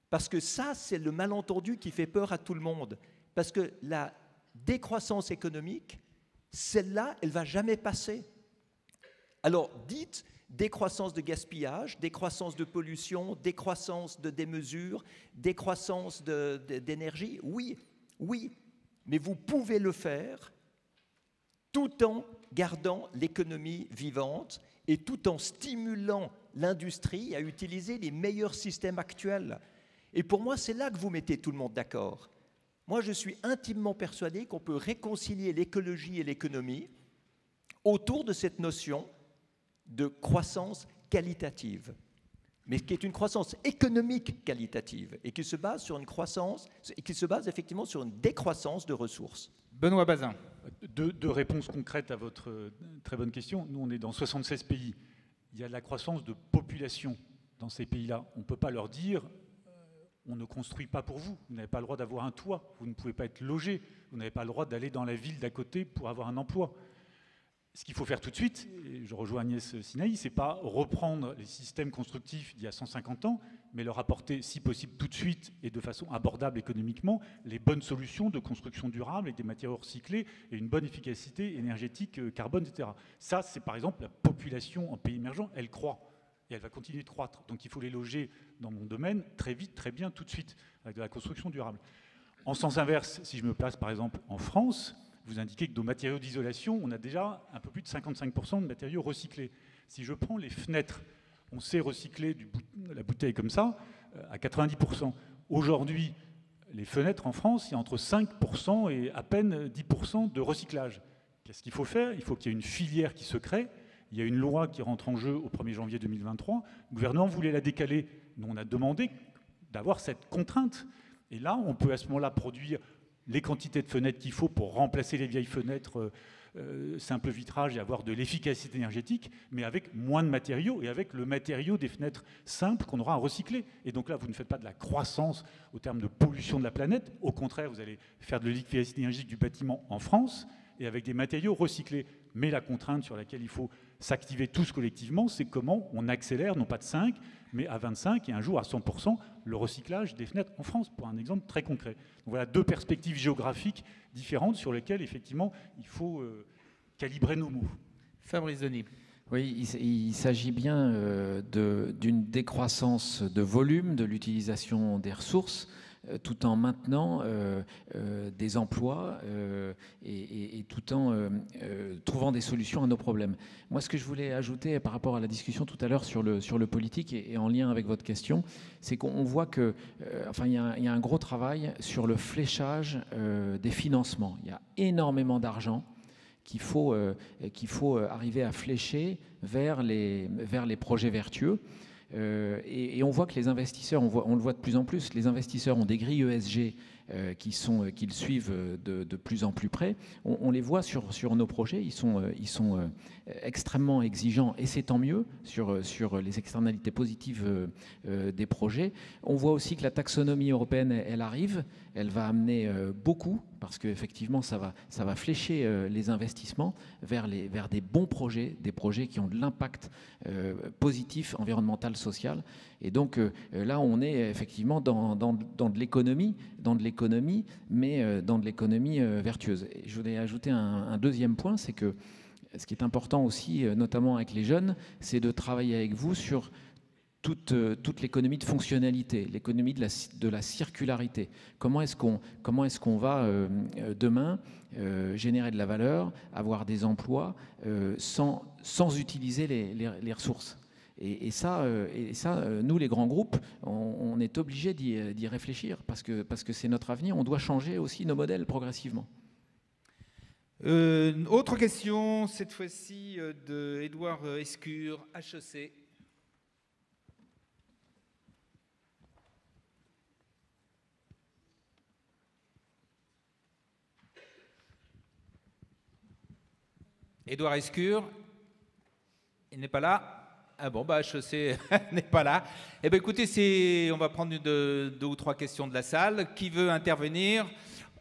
B: Parce que ça, c'est le malentendu qui fait peur à tout le monde. Parce que la décroissance économique, celle-là, elle ne va jamais passer. Alors, dites décroissance de gaspillage, décroissance de pollution, décroissance de démesure, décroissance d'énergie. Oui, oui, mais vous pouvez le faire tout en gardant l'économie vivante et tout en stimulant l'industrie à utiliser les meilleurs systèmes actuels. Et pour moi, c'est là que vous mettez tout le monde d'accord. Moi, je suis intimement persuadé qu'on peut réconcilier l'écologie et l'économie autour de cette notion de croissance qualitative, mais qui est une croissance économique qualitative et qui se base sur une croissance, et qui se base effectivement sur une décroissance de ressources.
A: Benoît Bazin.
C: Deux réponses concrètes à votre très bonne question. Nous, on est dans 76 pays. Il y a de la croissance de population dans ces pays-là. On ne peut pas leur dire on ne construit pas pour vous. Vous n'avez pas le droit d'avoir un toit. Vous ne pouvez pas être logé. Vous n'avez pas le droit d'aller dans la ville d'à côté pour avoir un emploi. Ce qu'il faut faire tout de suite, et je rejoins Agnès Sinaï, c'est pas reprendre les systèmes constructifs d'il y a 150 ans, mais leur apporter, si possible tout de suite et de façon abordable économiquement, les bonnes solutions de construction durable et des matériaux recyclés et une bonne efficacité énergétique, carbone, etc. Ça, c'est par exemple la population en pays émergents, elle croît et elle va continuer de croître. Donc il faut les loger dans mon domaine très vite, très bien, tout de suite, avec de la construction durable. En sens inverse, si je me place par exemple en France, vous indiquez que dans matériaux d'isolation, on a déjà un peu plus de 55% de matériaux recyclés. Si je prends les fenêtres, on sait recycler la bouteille comme ça à 90%. Aujourd'hui, les fenêtres en France, il y a entre 5% et à peine 10% de recyclage. Qu'est-ce qu'il faut faire? Il faut qu'il y ait une filière qui se crée. Il y a une loi qui rentre en jeu au 1er janvier 2023. Le gouvernement voulait la décaler. Nous, on a demandé d'avoir cette contrainte. Et là, on peut à ce moment-là produire les quantités de fenêtres qu'il faut pour remplacer les vieilles fenêtres simple vitrage et avoir de l'efficacité énergétique, mais avec moins de matériaux et avec le matériau des fenêtres simples qu'on aura à recycler. Et donc là, vous ne faites pas de la croissance au terme de pollution de la planète. Au contraire, vous allez faire de l'efficacité énergétique du bâtiment en France et avec des matériaux recyclés. Mais la contrainte sur laquelle il faut s'activer tous collectivement, c'est comment on accélère, non pas de 5, mais à 25 et un jour à 100%, le recyclage des fenêtres en France, pour un exemple très concret. Donc voilà deux perspectives géographiques différentes sur lesquelles, effectivement, il faut calibrer nos mots.
A: Fabrice Denis.
D: Oui, il s'agit bien d'une décroissance de volume de l'utilisation des ressources, tout en maintenant des emplois et tout en trouvant des solutions à nos problèmes. Moi, ce que je voulais ajouter par rapport à la discussion tout à l'heure sur le politique et en lien avec votre question, c'est qu'on voit que, il y a un gros travail sur le fléchage des financements. Il y a énormément d'argent qu'il faut arriver à flécher vers les projets vertueux. Et on voit que les investisseurs, on le voit de plus en plus, les investisseurs ont des grilles ESG le suivent de plus en plus près. On les voit sur nos projets, ils sont extrêmement exigeants et c'est tant mieux sur les externalités positives des projets. On voit aussi que la taxonomie européenne, elle arrive, elle va amener beaucoup, parce qu'effectivement ça va flécher les investissements vers des bons projets, des projets qui ont de l'impact positif, environnemental, social. Et donc là on est effectivement dans de l'économie, mais dans de l'économie vertueuse. Et je voudrais ajouter un deuxième point, c'est que ce qui est important aussi, notamment avec les jeunes, c'est de travailler avec vous sur toute l'économie de fonctionnalité, l'économie de la circularité. Comment est-ce qu'on va demain générer de la valeur, avoir des emplois sans utiliser les ressources. Et ça, nous, les grands groupes, on est obligés d'y réfléchir parce que c'est notre avenir. On doit changer aussi nos modèles progressivement.
A: Autre question, cette fois-ci de Édouard Escure, HEC. Édouard Escure, il n'est pas là. Ah bon, bah HEC n'est pas là. Eh bien écoutez, on va prendre deux ou trois questions de la salle. Qui veut intervenir ?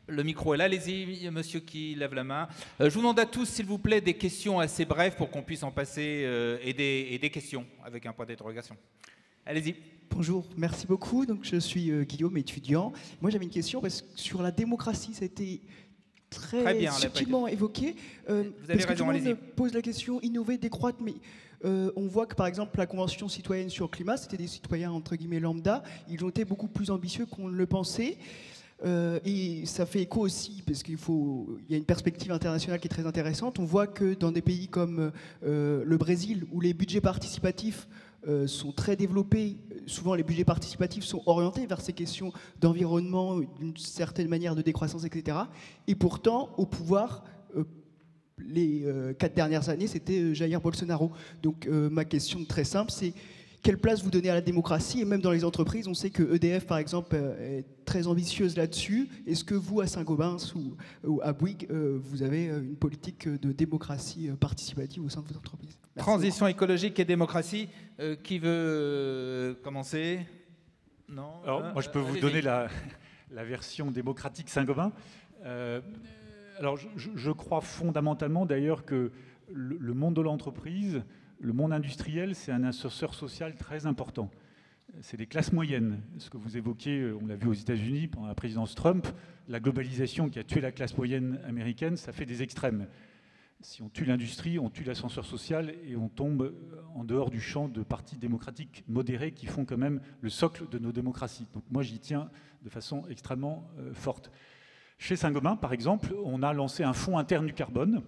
A: Le micro est là, allez-y, monsieur qui lève la main. Je vous demande à tous, s'il vous plaît, des questions assez brèves pour qu'on puisse en passer et des questions avec un point d'interrogation. Allez-y.
G: Bonjour, merci beaucoup. Donc, je suis Guillaume, étudiant. Moi, j'avais une question sur la démocratie. Ça a été très bien, subtilement évoqué.
A: Vous avez raison, allez-y.
G: Tout le monde pose la question innover, décroître, mais on voit que par exemple la Convention citoyenne sur le climat, c'était des citoyens entre guillemets lambda. Ils ont été beaucoup plus ambitieux qu'on ne le pensait. Et ça fait écho aussi, parce qu'il y a une perspective internationale qui est très intéressante. On voit que dans des pays comme le Brésil, où les budgets participatifs sont très développés, souvent les budgets participatifs sont orientés vers ces questions d'environnement, d'une certaine manière de décroissance, etc. Et pourtant, au pouvoir, les 4 dernières années, c'était Jair Bolsonaro. Donc ma question très simple, c'est quelle place vous donnez à la démocratie? Et même dans les entreprises, on sait que EDF, par exemple, est très ambitieuse là-dessus. Est-ce que vous, à Saint-Gobain ou à Bouygues, vous avez une politique de démocratie participative au sein de vos entreprises? Merci.
A: Transition écologique et démocratie. Qui veut commencer? Non.
C: Alors, moi, je peux vous donner la version démocratique Saint-Gobain. Alors, je crois fondamentalement, d'ailleurs, que le monde de l'entreprise, le monde industriel, c'est un ascenseur social très important. C'est des classes moyennes. Ce que vous évoquez, on l'a vu aux États-Unis pendant la présidence Trump, la globalisation qui a tué la classe moyenne américaine, ça fait des extrêmes. Si on tue l'industrie, on tue l'ascenseur social et on tombe en dehors du champ de partis démocratiques modérés qui font quand même le socle de nos démocraties. Donc moi, j'y tiens de façon extrêmement forte. Chez Saint-Gobain, par exemple, on a lancé un fonds interne du carbone.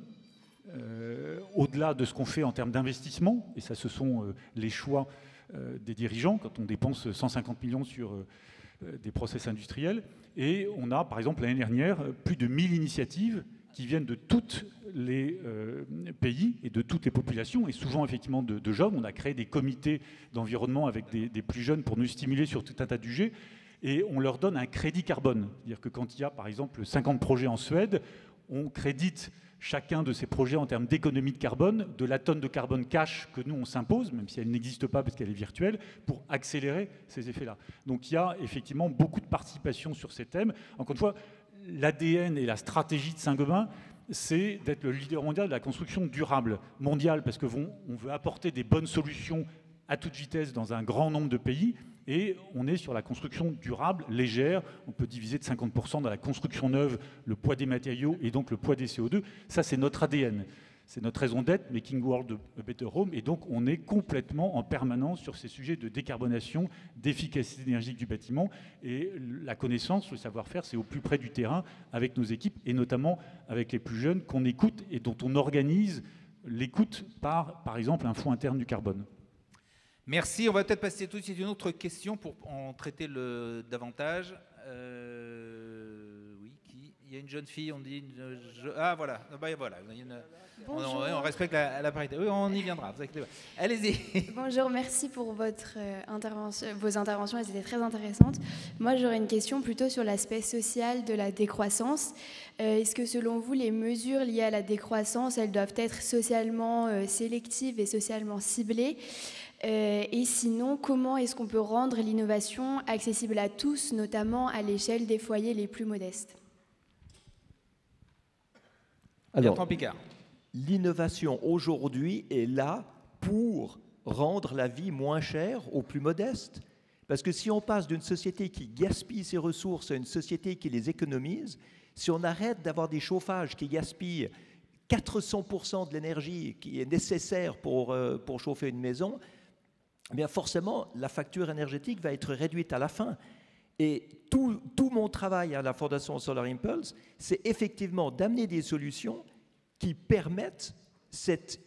C: Au-delà de ce qu'on fait en termes d'investissement, et ça ce sont les choix des dirigeants quand on dépense 150 millions sur des process industriels, et on a par exemple l'année dernière plus de 1000 initiatives qui viennent de tous les pays et de toutes les populations, et souvent effectivement de jeunes. On a créé des comités d'environnement avec des plus jeunes pour nous stimuler sur tout un tas de sujets, et on leur donne un crédit carbone. C'est-à-dire que quand il y a par exemple 50 projets en Suède, on crédite chacun de ces projets en termes d'économie de carbone, de la tonne de carbone cash que nous on s'impose, même si elle n'existe pas parce qu'elle est virtuelle, pour accélérer ces effets-là. Donc il y a effectivement beaucoup de participation sur ces thèmes. Encore une fois, l'ADN et la stratégie de Saint-Gobain, c'est d'être le leader mondial de la construction durable, mondiale, parce qu'on veut apporter des bonnes solutions à toute vitesse dans un grand nombre de pays. Et on est sur la construction durable, légère. On peut diviser de 50% dans la construction neuve le poids des matériaux et donc le poids des CO2. Ça, c'est notre ADN. C'est notre raison d'être, Making World a Better Home. Et donc, on est complètement en permanence sur ces sujets de décarbonation, d'efficacité énergétique du bâtiment. Et la connaissance, le savoir-faire, c'est au plus près du terrain avec nos équipes et notamment avec les plus jeunes qu'on écoute et dont on organise l'écoute par exemple, un fonds interne du carbone.
A: Merci. On va peut-être passer tout de suite à une autre question pour en traiter davantage. Oui, qui Il y a une jeune fille, on dit... Ah voilà, voilà. On respecte la parité. Oui, on y viendra. Allez-y.
H: Bonjour, merci pour vos interventions, elles étaient très intéressantes. Moi, j'aurais une question plutôt sur l'aspect social de la décroissance. Est-ce que selon vous, les mesures liées à la décroissance, elles doivent être socialement sélectives et socialement ciblées ? Et sinon, comment est-ce qu'on peut rendre l'innovation accessible à tous, notamment à l'échelle des foyers les plus modestes ?
B: Alors, l'innovation aujourd'hui est là pour rendre la vie moins chère aux plus modestes. Parce que si on passe d'une société qui gaspille ses ressources à une société qui les économise, si on arrête d'avoir des chauffages qui gaspillent 400% de l'énergie qui est nécessaire pour chauffer une maison, eh bien forcément, la facture énergétique va être réduite à la fin. Et tout mon travail à la Fondation Solar Impulse, c'est effectivement d'amener des solutions qui permettent cette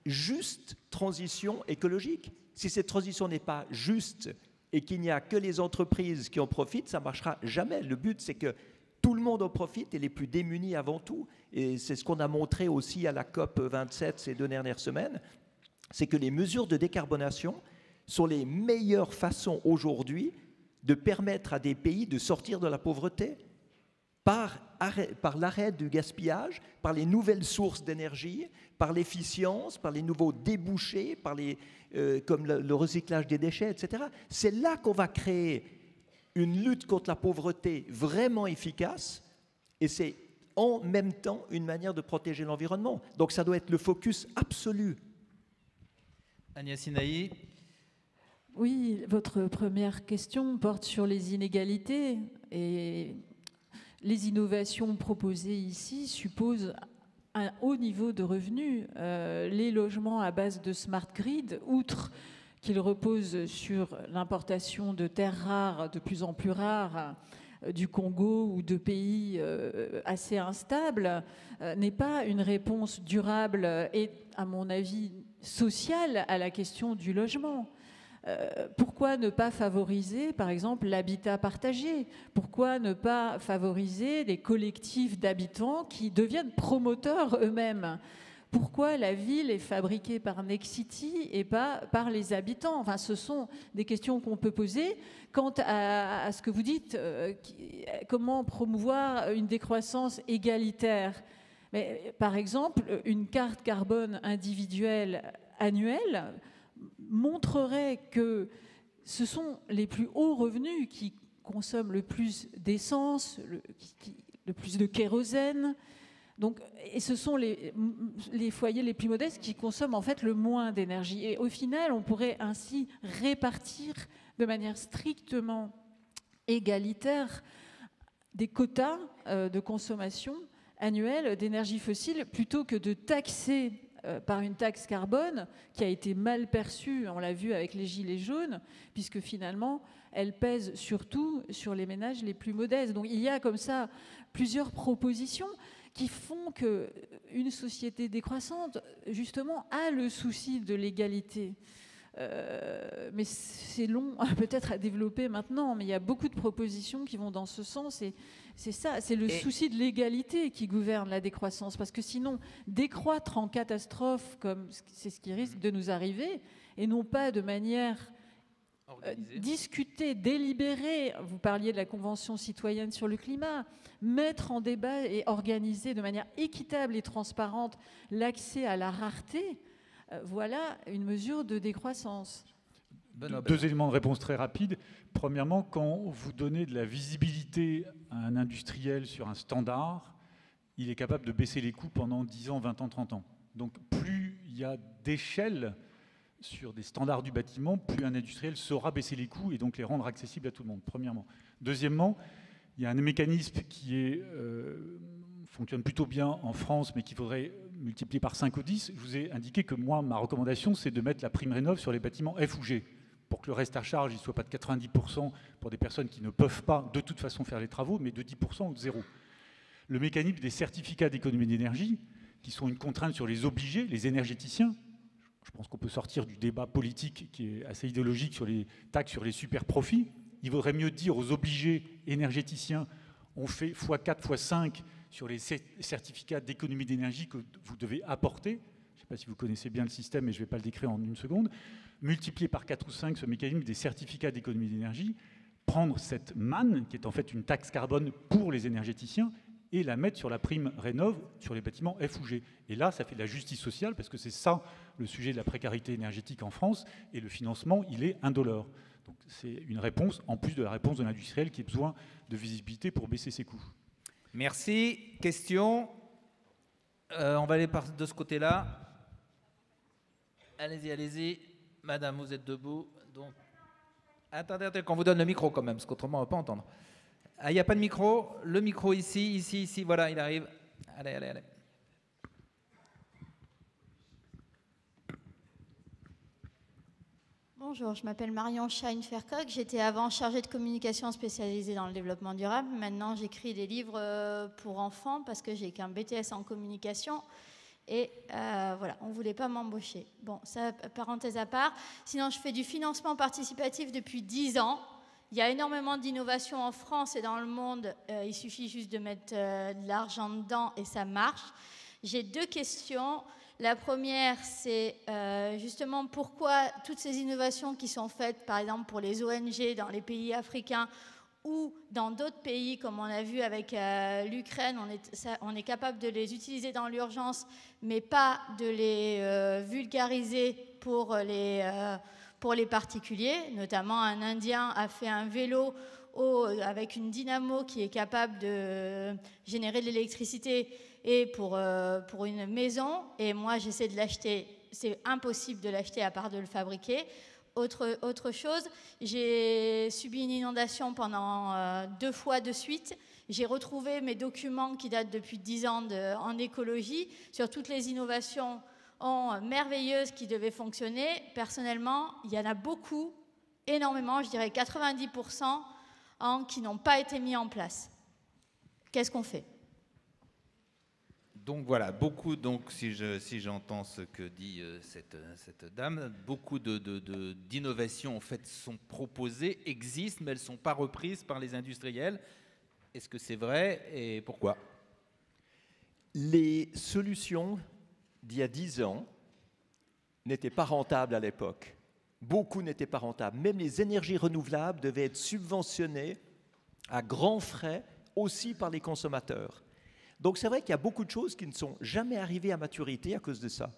B: juste transition écologique. Si cette transition n'est pas juste et qu'il n'y a que les entreprises qui en profitent, ça ne marchera jamais. Le but, c'est que tout le monde en profite et les plus démunis avant tout. Et c'est ce qu'on a montré aussi à la COP 27 ces 2 dernières semaines, c'est que les mesures de décarbonation sont les meilleures façons aujourd'hui de permettre à des pays de sortir de la pauvreté par l'arrêt du gaspillage, par les nouvelles sources d'énergie, par l'efficience, par les nouveaux débouchés, comme le recyclage des déchets, etc. C'est là qu'on va créer une lutte contre la pauvreté vraiment efficace, et c'est en même temps une manière de protéger l'environnement. Donc ça doit être le focus absolu.
A: Agnès Sinaï.
E: Oui, votre première question porte sur les inégalités, et les innovations proposées ici supposent un haut niveau de revenus. Les logements à base de smart grid, outre qu'ils reposent sur l'importation de terres rares, de plus en plus rares, du Congo ou de pays assez instables, n'est pas une réponse durable et, à mon avis, sociale à la question du logement. Pourquoi ne pas favoriser, par exemple, l'habitat partagé? Pourquoi ne pas favoriser des collectifs d'habitants qui deviennent promoteurs eux-mêmes? Pourquoi la ville est fabriquée par Nexity et pas par les habitants? Enfin, ce sont des questions qu'on peut poser. Quant à ce que vous dites, comment promouvoir une décroissance égalitaire? Mais, par exemple, une carte carbone individuelle annuelle montrerait que ce sont les plus hauts revenus qui consomment le plus d'essence, le plus de kérosène. Donc, et ce sont les foyers les plus modestes qui consomment en fait le moins d'énergie. Et au final, on pourrait ainsi répartir de manière strictement égalitaire des quotas de consommation annuelle d'énergie fossile plutôt que de taxer par une taxe carbone qui a été mal perçue, on l'a vu avec les gilets jaunes, puisque finalement, elle pèse surtout sur les ménages les plus modestes. Donc il y a comme ça plusieurs propositions qui font qu'une société décroissante, justement, a le souci de l'égalité. Mais c'est long peut-être à développer maintenant, mais il y a beaucoup de propositions qui vont dans ce sens, et c'est ça, c'est le souci de l'égalité qui gouverne la décroissance, parce que sinon, décroître en catastrophe, comme c'est ce qui risque de nous arriver, et non pas de manière discutée, délibérée, vous parliez de la Convention citoyenne sur le climat, mettre en débat et organiser de manière équitable et transparente l'accès à la rareté, voilà une mesure de décroissance.
C: Deux éléments de réponse très rapides. Premièrement, quand vous donnez de la visibilité à un industriel sur un standard, il est capable de baisser les coûts pendant 10 ans, 20 ans, 30 ans. Donc plus il y a d'échelle sur des standards du bâtiment, plus un industriel saura baisser les coûts et donc les rendre accessibles à tout le monde, premièrement. Deuxièmement, il y a un mécanisme qui fonctionne plutôt bien en France, mais qu'il faudrait multiplier par 5 ou 10. Je vous ai indiqué que moi, ma recommandation, c'est de mettre la prime rénov' sur les bâtiments F ou G, pour que le reste à charge ne soit pas de 90% pour des personnes qui ne peuvent pas de toute façon faire les travaux, mais de 10% ou de 0. Le mécanisme des certificats d'économie d'énergie, qui sont une contrainte sur les obligés, les énergéticiens. Je pense qu'on peut sortir du débat politique qui est assez idéologique sur les taxes sur les super profits. Il vaudrait mieux dire aux obligés énergéticiens, On fait x4, x5 sur les certificats d'économie d'énergie que vous devez apporter. Je ne sais pas si vous connaissez bien le système, mais je ne vais pas le décrire en une seconde. Multiplier par 4 ou 5 ce mécanisme des certificats d'économie d'énergie, prendre cette manne, qui est en fait une taxe carbone pour les énergéticiens, et la mettre sur la prime Rénov' sur les bâtiments F ou G. Et là, ça fait de la justice sociale, parce que c'est ça le sujet de la précarité énergétique en France, et le financement, il est indolore. Donc c'est une réponse, en plus de la réponse de l'industriel, qui a besoin de visibilité pour baisser ses coûts.
A: Merci. Question. On va aller de ce côté-là. Allez-y, allez-y. Madame, vous êtes debout. Donc... Attendez, qu'on vous donne le micro quand même, parce qu'autrement on ne va pas entendre. Ah, il n'y a pas de micro. Le micro ici, voilà, il arrive. Allez.
I: Bonjour, je m'appelle Marion Schein-Fercoq. J'étais avant chargée de communication spécialisée dans le développement durable. Maintenant, j'écris des livres pour enfants parce que j'ai qu'un BTS en communication. Et voilà, on ne voulait pas m'embaucher. Bon, ça, parenthèse à part. Sinon, je fais du financement participatif depuis 10 ans. Il y a énormément d'innovations en France et dans le monde. Il suffit juste de mettre de l'argent dedans et ça marche. J'ai 2 questions. La première, c'est justement pourquoi toutes ces innovations qui sont faites, par exemple pour les ONG dans les pays africains ou dans d'autres pays, comme on a vu avec l'Ukraine, on est capable de les utiliser dans l'urgence, mais pas de les vulgariser pour les particuliers. Notamment, un Indien a fait un vélo avec une dynamo qui est capable de générer de l'électricité et pour une maison. Et moi, j'essaie de l'acheter. C'est impossible de l'acheter à part de le fabriquer. Autre chose, j'ai subi une inondation pendant 2 fois de suite. J'ai retrouvé mes documents qui datent depuis 10 ans en écologie sur toutes les innovations merveilleuses qui devaient fonctionner. Personnellement, il y en a beaucoup, énormément, je dirais 90%, qui n'ont pas été mis en place. Qu'est-ce qu'on fait ?
A: Donc voilà, beaucoup, si j'entends ce que dit cette dame, beaucoup d'innovations en fait sont proposées, existent, mais elles ne sont pas reprises par les industriels. Est-ce que c'est vrai et pourquoi ?
B: Les solutions d'il y a 10 ans n'étaient pas rentables à l'époque. Beaucoup n'étaient pas rentables. Même les énergies renouvelables devaient être subventionnées à grands frais aussi par les consommateurs. Donc c'est vrai qu'il y a beaucoup de choses qui ne sont jamais arrivées à maturité à cause de ça.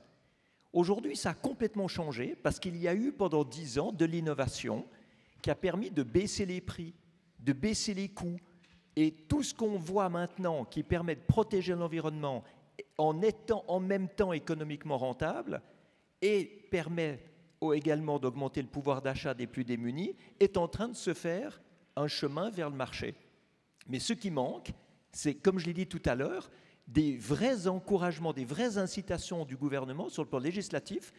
B: Aujourd'hui, ça a complètement changé parce qu'il y a eu pendant 10 ans de l'innovation qui a permis de baisser les prix, de baisser les coûts. Et tout ce qu'on voit maintenant qui permet de protéger l'environnement en étant en même temps économiquement rentable et permet également d'augmenter le pouvoir d'achat des plus démunis, est en train de se faire un chemin vers le marché. Mais ce qui manque, c'est, comme je l'ai dit tout à l'heure, des vrais encouragements, des vraies incitations du gouvernement sur le plan législatif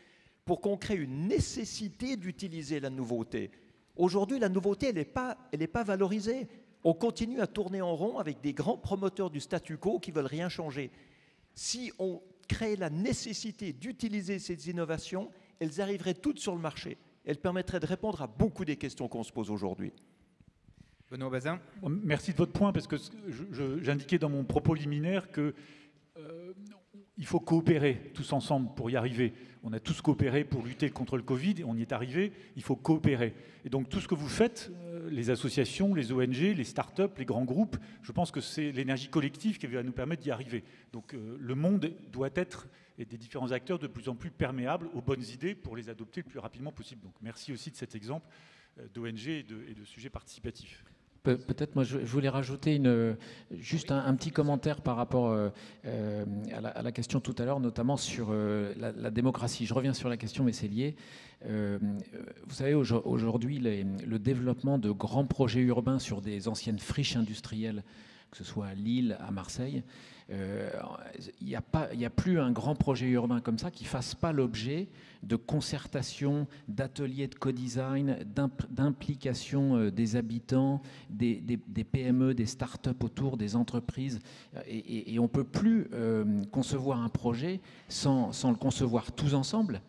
B: pour qu'on crée une nécessité d'utiliser la nouveauté. Aujourd'hui, la nouveauté, elle n'est pas valorisée. On continue à tourner en rond avec des grands promoteurs du statu quo qui ne veulent rien changer. Si on crée la nécessité d'utiliser ces innovations, elles arriveraient toutes sur le marché. Elles permettraient de répondre à beaucoup des questions qu'on se pose aujourd'hui.
A: Benoît Bazin.
C: Merci de votre point, parce que j'indiquais dans mon propos liminaire que il faut coopérer tous ensemble pour y arriver. On a tous coopéré pour lutter contre le Covid, et on y est arrivé, il faut coopérer. Et donc tout ce que vous faites, les associations, les ONG, les start-up, les grands groupes, je pense que c'est l'énergie collective qui va nous permettre d'y arriver. Donc le monde doit être, et des différents acteurs, de plus en plus perméables aux bonnes idées pour les adopter le plus rapidement possible. Donc merci aussi de cet exemple d'ONG et de sujets participatifs.
D: Peut-être, moi, je voulais rajouter juste un petit commentaire par rapport à la question tout à l'heure, notamment sur la démocratie. Je reviens sur la question, mais c'est lié. Vous savez, aujourd'hui, le développement de grands projets urbains sur des anciennes friches industrielles, que ce soit à Lille, à Marseille, il n'y a plus un grand projet urbain comme ça qui ne fasse pas l'objet de concertation, d'ateliers de co-design, d'implication des habitants, des PME, des start-up autour, des entreprises. Et on ne peut plus concevoir un projet sans le concevoir tous ensemble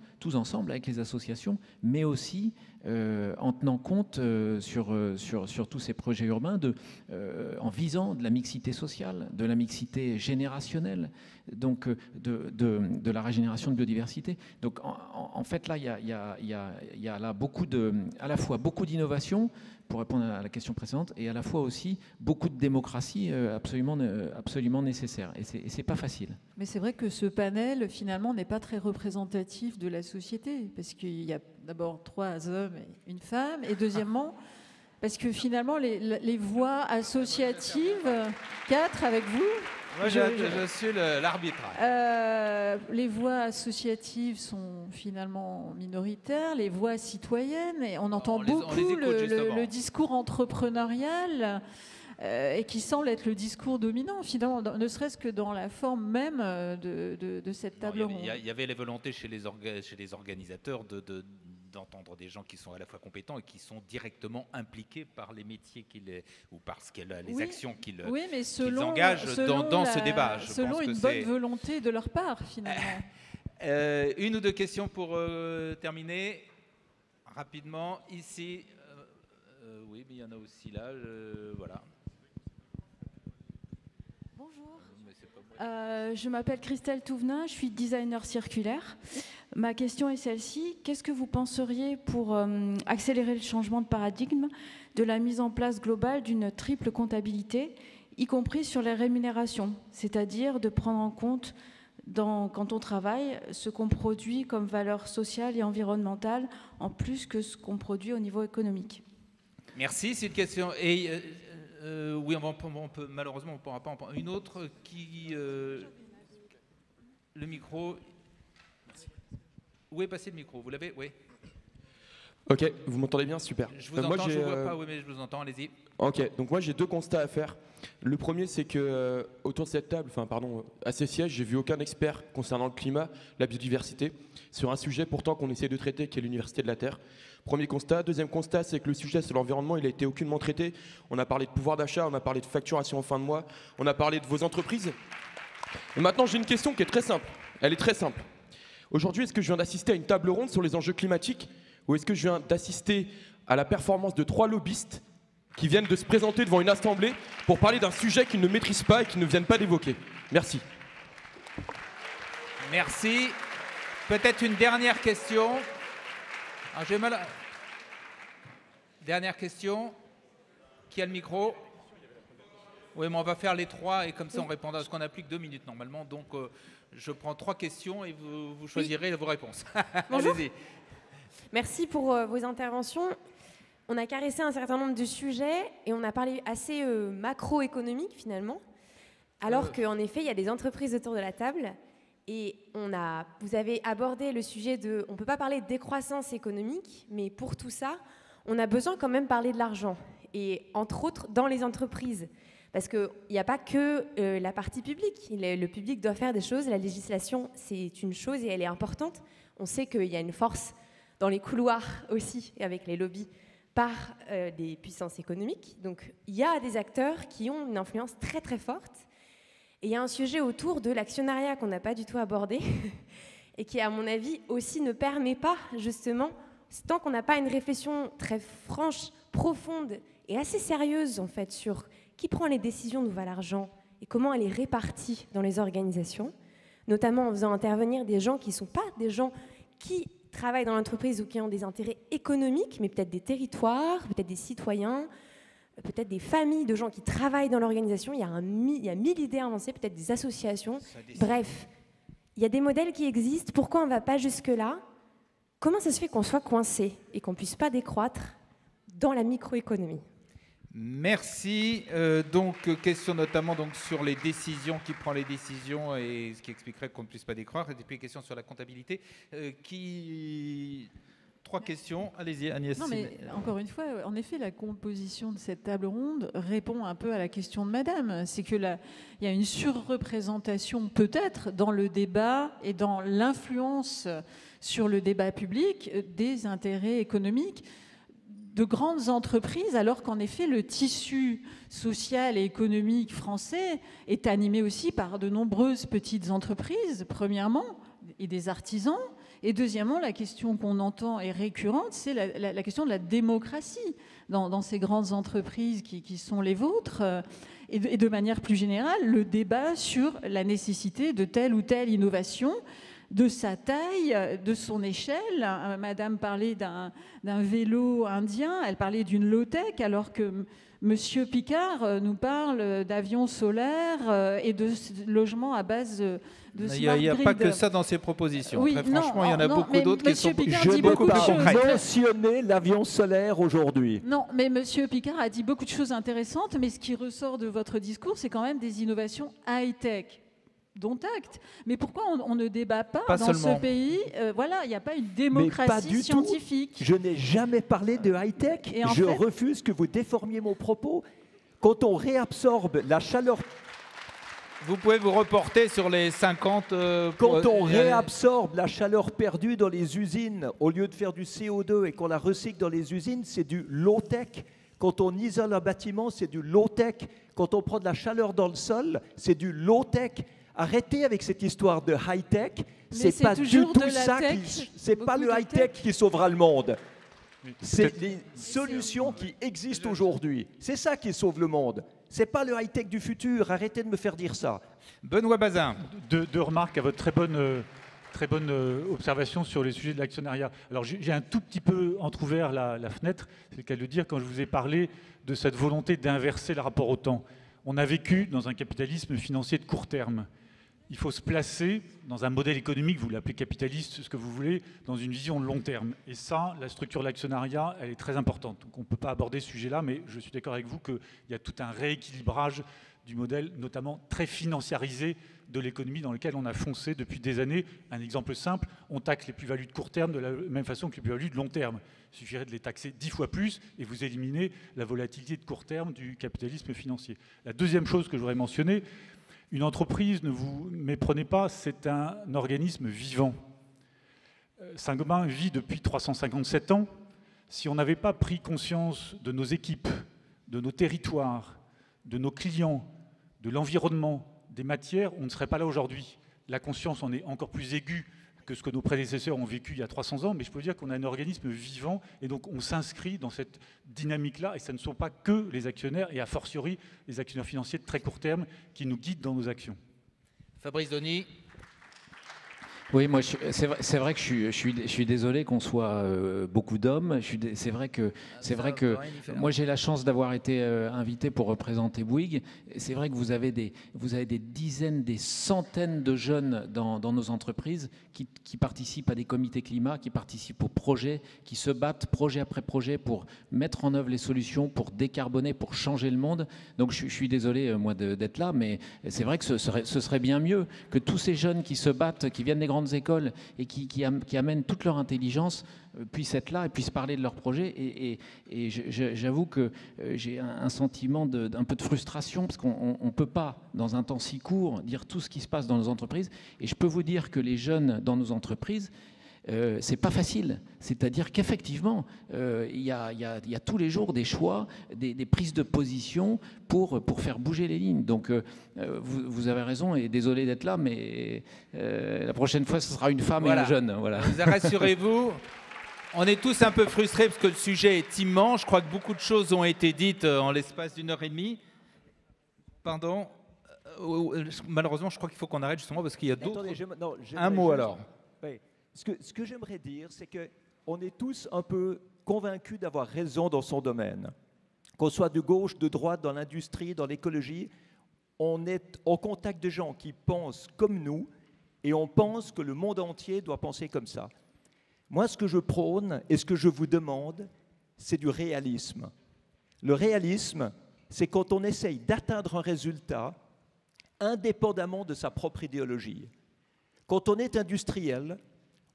D: avec les associations, mais aussi en tenant compte sur tous ces projets urbains, en visant de la mixité sociale, de la mixité générationnelle, donc de la régénération de biodiversité. Donc en fait là, il y a là à la fois beaucoup d'innovation, pour répondre à la question précédente, et à la fois aussi beaucoup de démocratie absolument nécessaire. Et c'est pas facile.
E: Mais c'est vrai que ce panel, finalement, n'est pas très représentatif de la société, parce qu'il y a d'abord 3 hommes et une femme, et deuxièmement, parce que finalement, les voix associatives, 4 avec vous.
A: Moi, je suis l'arbitre.
E: Les voix associatives sont finalement minoritaires, les voix citoyennes, et on entend beaucoup le discours entrepreneurial et qui semble être le discours dominant, finalement, ne serait-ce que dans la forme même de cette table ronde.
A: Il y avait les volontés chez les organisateurs d'entendre des gens qui sont à la fois compétents et qui sont directement impliqués par les métiers ou par les actions qu'ils engagent dans ce débat.
E: Selon une bonne volonté de leur part, finalement.
A: Une ou deux questions pour terminer. Rapidement, ici. Oui, mais il y en a aussi là. Voilà.
J: Bonjour. Je m'appelle Christelle Touvenin, je suis designer circulaire. Ma question est celle-ci. Qu'est-ce que vous penseriez pour accélérer le changement de paradigme de la mise en place globale d'une triple comptabilité, y compris sur les rémunérations, c'est-à-dire de prendre en compte, quand on travaille, ce qu'on produit comme valeur sociale et environnementale, en plus que ce qu'on produit au niveau économique?
A: Merci, c'est une question. Et oui, on peut, malheureusement, on ne pourra pas en prendre une autre qui... le micro... Où est passé le micro? Vous l'avez? Oui.
K: Ok, vous m'entendez bien? Super.
A: Je vous entends, je ne vous vois pas, oui, mais je vous entends, allez-y.
K: Ok, donc moi j'ai 2 constats à faire. Le premier, c'est que autour de cette table, à ces sièges, j'ai vu aucun expert concernant le climat, la biodiversité, sur un sujet pourtant qu'on essaie de traiter, qui est l'Université de la Terre. Premier constat. Deuxième constat, c'est que le sujet sur l'environnement, il a été aucunement traité. On a parlé de pouvoir d'achat, on a parlé de facturation en fin de mois, on a parlé de vos entreprises. Et maintenant, j'ai une question qui est très simple. Elle est très simple. Aujourd'hui, est-ce que je viens d'assister à une table ronde sur les enjeux climatiques ou est-ce que je viens d'assister à la performance de 3 lobbyistes qui viennent de se présenter devant une assemblée pour parler d'un sujet qu'ils ne maîtrisent pas et qu'ils ne viennent pas d'évoquer? Merci.
A: Merci. Peut-être une dernière question. J'ai mal. Dernière question. Qui a le micro? Oui, mais on va faire les 3 et comme ça on répondra, parce qu'on n'a plus que 2 minutes normalement. Donc je prends 3 questions et vous choisirez vos réponses.
L: Bonjour.
A: Allez-y.
L: Merci pour vos interventions. On a caressé un certain nombre de sujets et on a parlé assez macroéconomique finalement, alors qu'en effet, il y a des entreprises autour de la table et vous avez abordé le sujet on ne peut pas parler de décroissance économique, mais pour tout ça, on a besoin quand même parler de l'argent et entre autres dans les entreprises. Parce qu'il n'y a pas que la partie publique. Le public doit faire des choses. La législation, c'est une chose et elle est importante. On sait qu'il y a une force dans les couloirs aussi, et avec les lobbies, par des puissances économiques. Donc, il y a des acteurs qui ont une influence très, très forte. Et il y a un sujet autour de l'actionnariat qu'on n'a pas du tout abordé et qui, à mon avis, aussi ne permet pas, justement, tant qu'on n'a pas une réflexion très franche, profonde et assez sérieuse, en fait, sur qui prend les décisions d'où va l'argent et comment elle est répartie dans les organisations, notamment en faisant intervenir des gens qui ne sont pas des gens qui travaillent dans l'entreprise ou qui ont des intérêts économiques, mais peut-être des territoires, peut-être des citoyens, peut-être des familles de gens qui travaillent dans l'organisation. Il y a 1000 idées avancées, peut-être des associations. Bref, il y a des modèles qui existent. Pourquoi on ne va pas jusque-là? Comment ça se fait qu'on soit coincé et qu'on ne puisse pas décroître dans la microéconomie?
A: Merci. Donc, question notamment sur les décisions, qui prend les décisions et ce qui expliquerait qu'on ne puisse pas décroître. Et puis, question sur la comptabilité. 3 questions. Allez-y, Agnès.
E: Non, mais encore une fois, en effet, la composition de cette table ronde répond un peu à la question de Madame. C'est que il y a une surreprésentation peut-être dans le débat et dans l'influence sur le débat public des intérêts économiques de grandes entreprises, alors qu'en effet, le tissu social et économique français est animé aussi par de nombreuses petites entreprises, premièrement, et des artisans, Et deuxièmement, la question qu'on entend est récurrente, c'est la question de la démocratie dans ces grandes entreprises qui sont les vôtres. Et de manière plus générale, le débat sur la nécessité de telle ou telle innovation, de sa taille, de son échelle. Madame parlait d'un vélo indien, elle parlait d'une low-tech, alors que Monsieur Picard nous parle d'avions solaires et de logements à base de smart grid.
A: Il n'y a pas que ça dans ces propositions.
E: Oui,
A: très franchement, il y en a beaucoup
E: mais
A: d'autres qui sont
E: Picard
B: Je
E: dit beaucoup
B: n'ai
E: de
B: pas
E: choses.
B: mentionné l'avion solaire aujourd'hui.
E: Non, mais Monsieur Picard a dit beaucoup de choses intéressantes, mais ce qui ressort de votre discours, c'est quand même des innovations high-tech. Dont acte. Mais pourquoi on ne débat pas dans
A: seulement.
E: ce pays Voilà, il n'y a pas une
B: Mais pas
E: démocratie
B: du
E: scientifique.
B: tout. Je n'ai jamais parlé de high-tech.
E: Et en
B: Je
E: fait-
B: refuse que vous déformiez mon propos. Quand on réabsorbe la chaleur,
A: Vous pouvez vous reporter sur les 50...
B: quand on réabsorbe la chaleur perdue dans les usines, au lieu de faire du CO2 et qu'on la recycle dans les usines, c'est du low-tech. Quand on isole un bâtiment, c'est du low-tech. Quand on prend de la chaleur dans le sol, c'est du low-tech. Arrêtez avec cette histoire de high-tech. C'est
E: c'est
B: pas du
E: toujours
B: tout
E: de la
B: ça
E: tech,
B: c'est pas
E: beaucoup
B: le
E: de
B: high-tech
E: tech.
B: qui sauvera le monde. C'est
C: peut-être-
B: les solutions qui existent aujourd'hui. C'est ça qui sauve le monde. C'est pas le high-tech du futur. Arrêtez de me faire dire ça.
A: Benoît Bazin.
C: Deux remarques à votre très bonne observation sur les sujets de l'actionnariat. Alors j'ai un tout petit peu entrouvert la fenêtre, c'est le cas de le dire, quand je vous ai parlé de cette volonté d'inverser le rapport au temps. On a vécu dans un capitalisme financier de court terme. Il faut se placer dans un modèle économique, vous l'appelez capitaliste, ce que vous voulez, dans une vision de long terme. Et ça, la structure de l'actionnariat, elle est très importante. Donc on ne peut pas aborder ce sujet-là, mais je suis d'accord avec vous qu'il y a tout un rééquilibrage du modèle, notamment très financiarisé de l'économie dans lequel on a foncé depuis des années. Un exemple simple, on taxe les plus-values de court terme de la même façon que les plus-values de long terme. Il suffirait de les taxer 10 fois plus et vous éliminez la volatilité de court terme du capitalisme financier. La deuxième chose que je voudrais mentionner, une entreprise, ne vous méprenez pas, c'est un organisme vivant. Saint-Gobain vit depuis 357 ans. Si on n'avait pas pris conscience de nos équipes, de nos territoires, de nos clients, de l'environnement, des matières, on ne serait pas là aujourd'hui. La conscience en est encore plus aiguë que ce que nos prédécesseurs ont vécu il y a 300 ans, mais je peux dire qu'on a un organisme vivant et donc on s'inscrit dans cette dynamique-là et ce ne sont pas que les actionnaires et a fortiori les actionnaires financiers de très court terme qui nous guident dans nos actions.
A: Fabrice Denis.
D: Oui, moi, c'est vrai que je suis désolé qu'on soit beaucoup d'hommes. C'est vrai que moi j'ai la chance d'avoir été invité pour représenter Bouygues. C'est vrai que vous avez des dizaines, des centaines de jeunes dans nos entreprises qui participent à des comités climat, qui participent aux projets, qui se battent projet après projet pour mettre en œuvre les solutions, pour décarboner, pour changer le monde. Donc je suis désolé moi d'être là, mais c'est vrai que ce serait bien mieux que tous ces jeunes qui se battent, qui viennent des grandes écoles et qui amènent toute leur intelligence puissent être là et puissent parler de leurs projets. Et j'avoue que j'ai un sentiment un peu de frustration parce qu'on ne peut pas, dans un temps si court, dire tout ce qui se passe dans nos entreprises. Et je peux vous dire que les jeunes dans nos entreprises, c'est pas facile. C'est-à-dire qu'effectivement, il y a tous les jours des choix, des prises de position pour faire bouger les lignes. Donc, vous avez raison et désolé d'être là, mais la prochaine fois, ce sera une femme et un jeune. Voilà.
A: Rassurez-vous, on est tous un peu frustrés parce que le sujet est immense. Je crois que beaucoup de choses ont été dites en l'espace d'une heure et demie. Pardon. Malheureusement, je crois qu'il faut qu'on arrête justement parce qu'il y a d'autres... Un mot alors.
B: Oui. Ce que j'aimerais dire, c'est qu'on est tous un peu convaincus d'avoir raison dans son domaine. Qu'on soit de gauche, de droite, dans l'industrie, dans l'écologie, on est au contact de gens qui pensent comme nous et on pense que le monde entier doit penser comme ça. Moi, ce que je prône et ce que je vous demande, c'est du réalisme. Le réalisme, c'est quand on essaye d'atteindre un résultat indépendamment de sa propre idéologie. Quand on est industriel,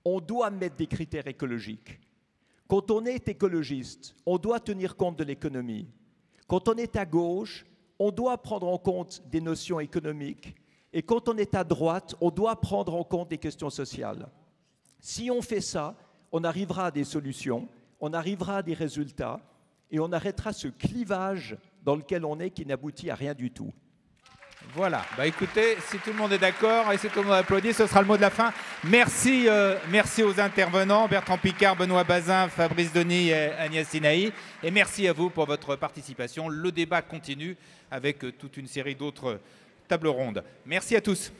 B: on doit mettre des critères écologiques. Quand on est écologiste, on doit tenir compte de l'économie. Quand on est à gauche, on doit prendre en compte des notions économiques. Et quand on est à droite, on doit prendre en compte des questions sociales. Si on fait ça, on arrivera à des solutions, on arrivera à des résultats et on arrêtera ce clivage dans lequel on est qui n'aboutit à rien du tout.
A: Voilà, bah écoutez, si tout le monde est d'accord et si tout le monde applaudit, ce sera le mot de la fin. Merci, merci aux intervenants, Bertrand Piccard, Benoît Bazin, Fabrice Denis et Agnès Sinaï. Et merci à vous pour votre participation. Le débat continue avec toute une série d'autres tables rondes. Merci à tous.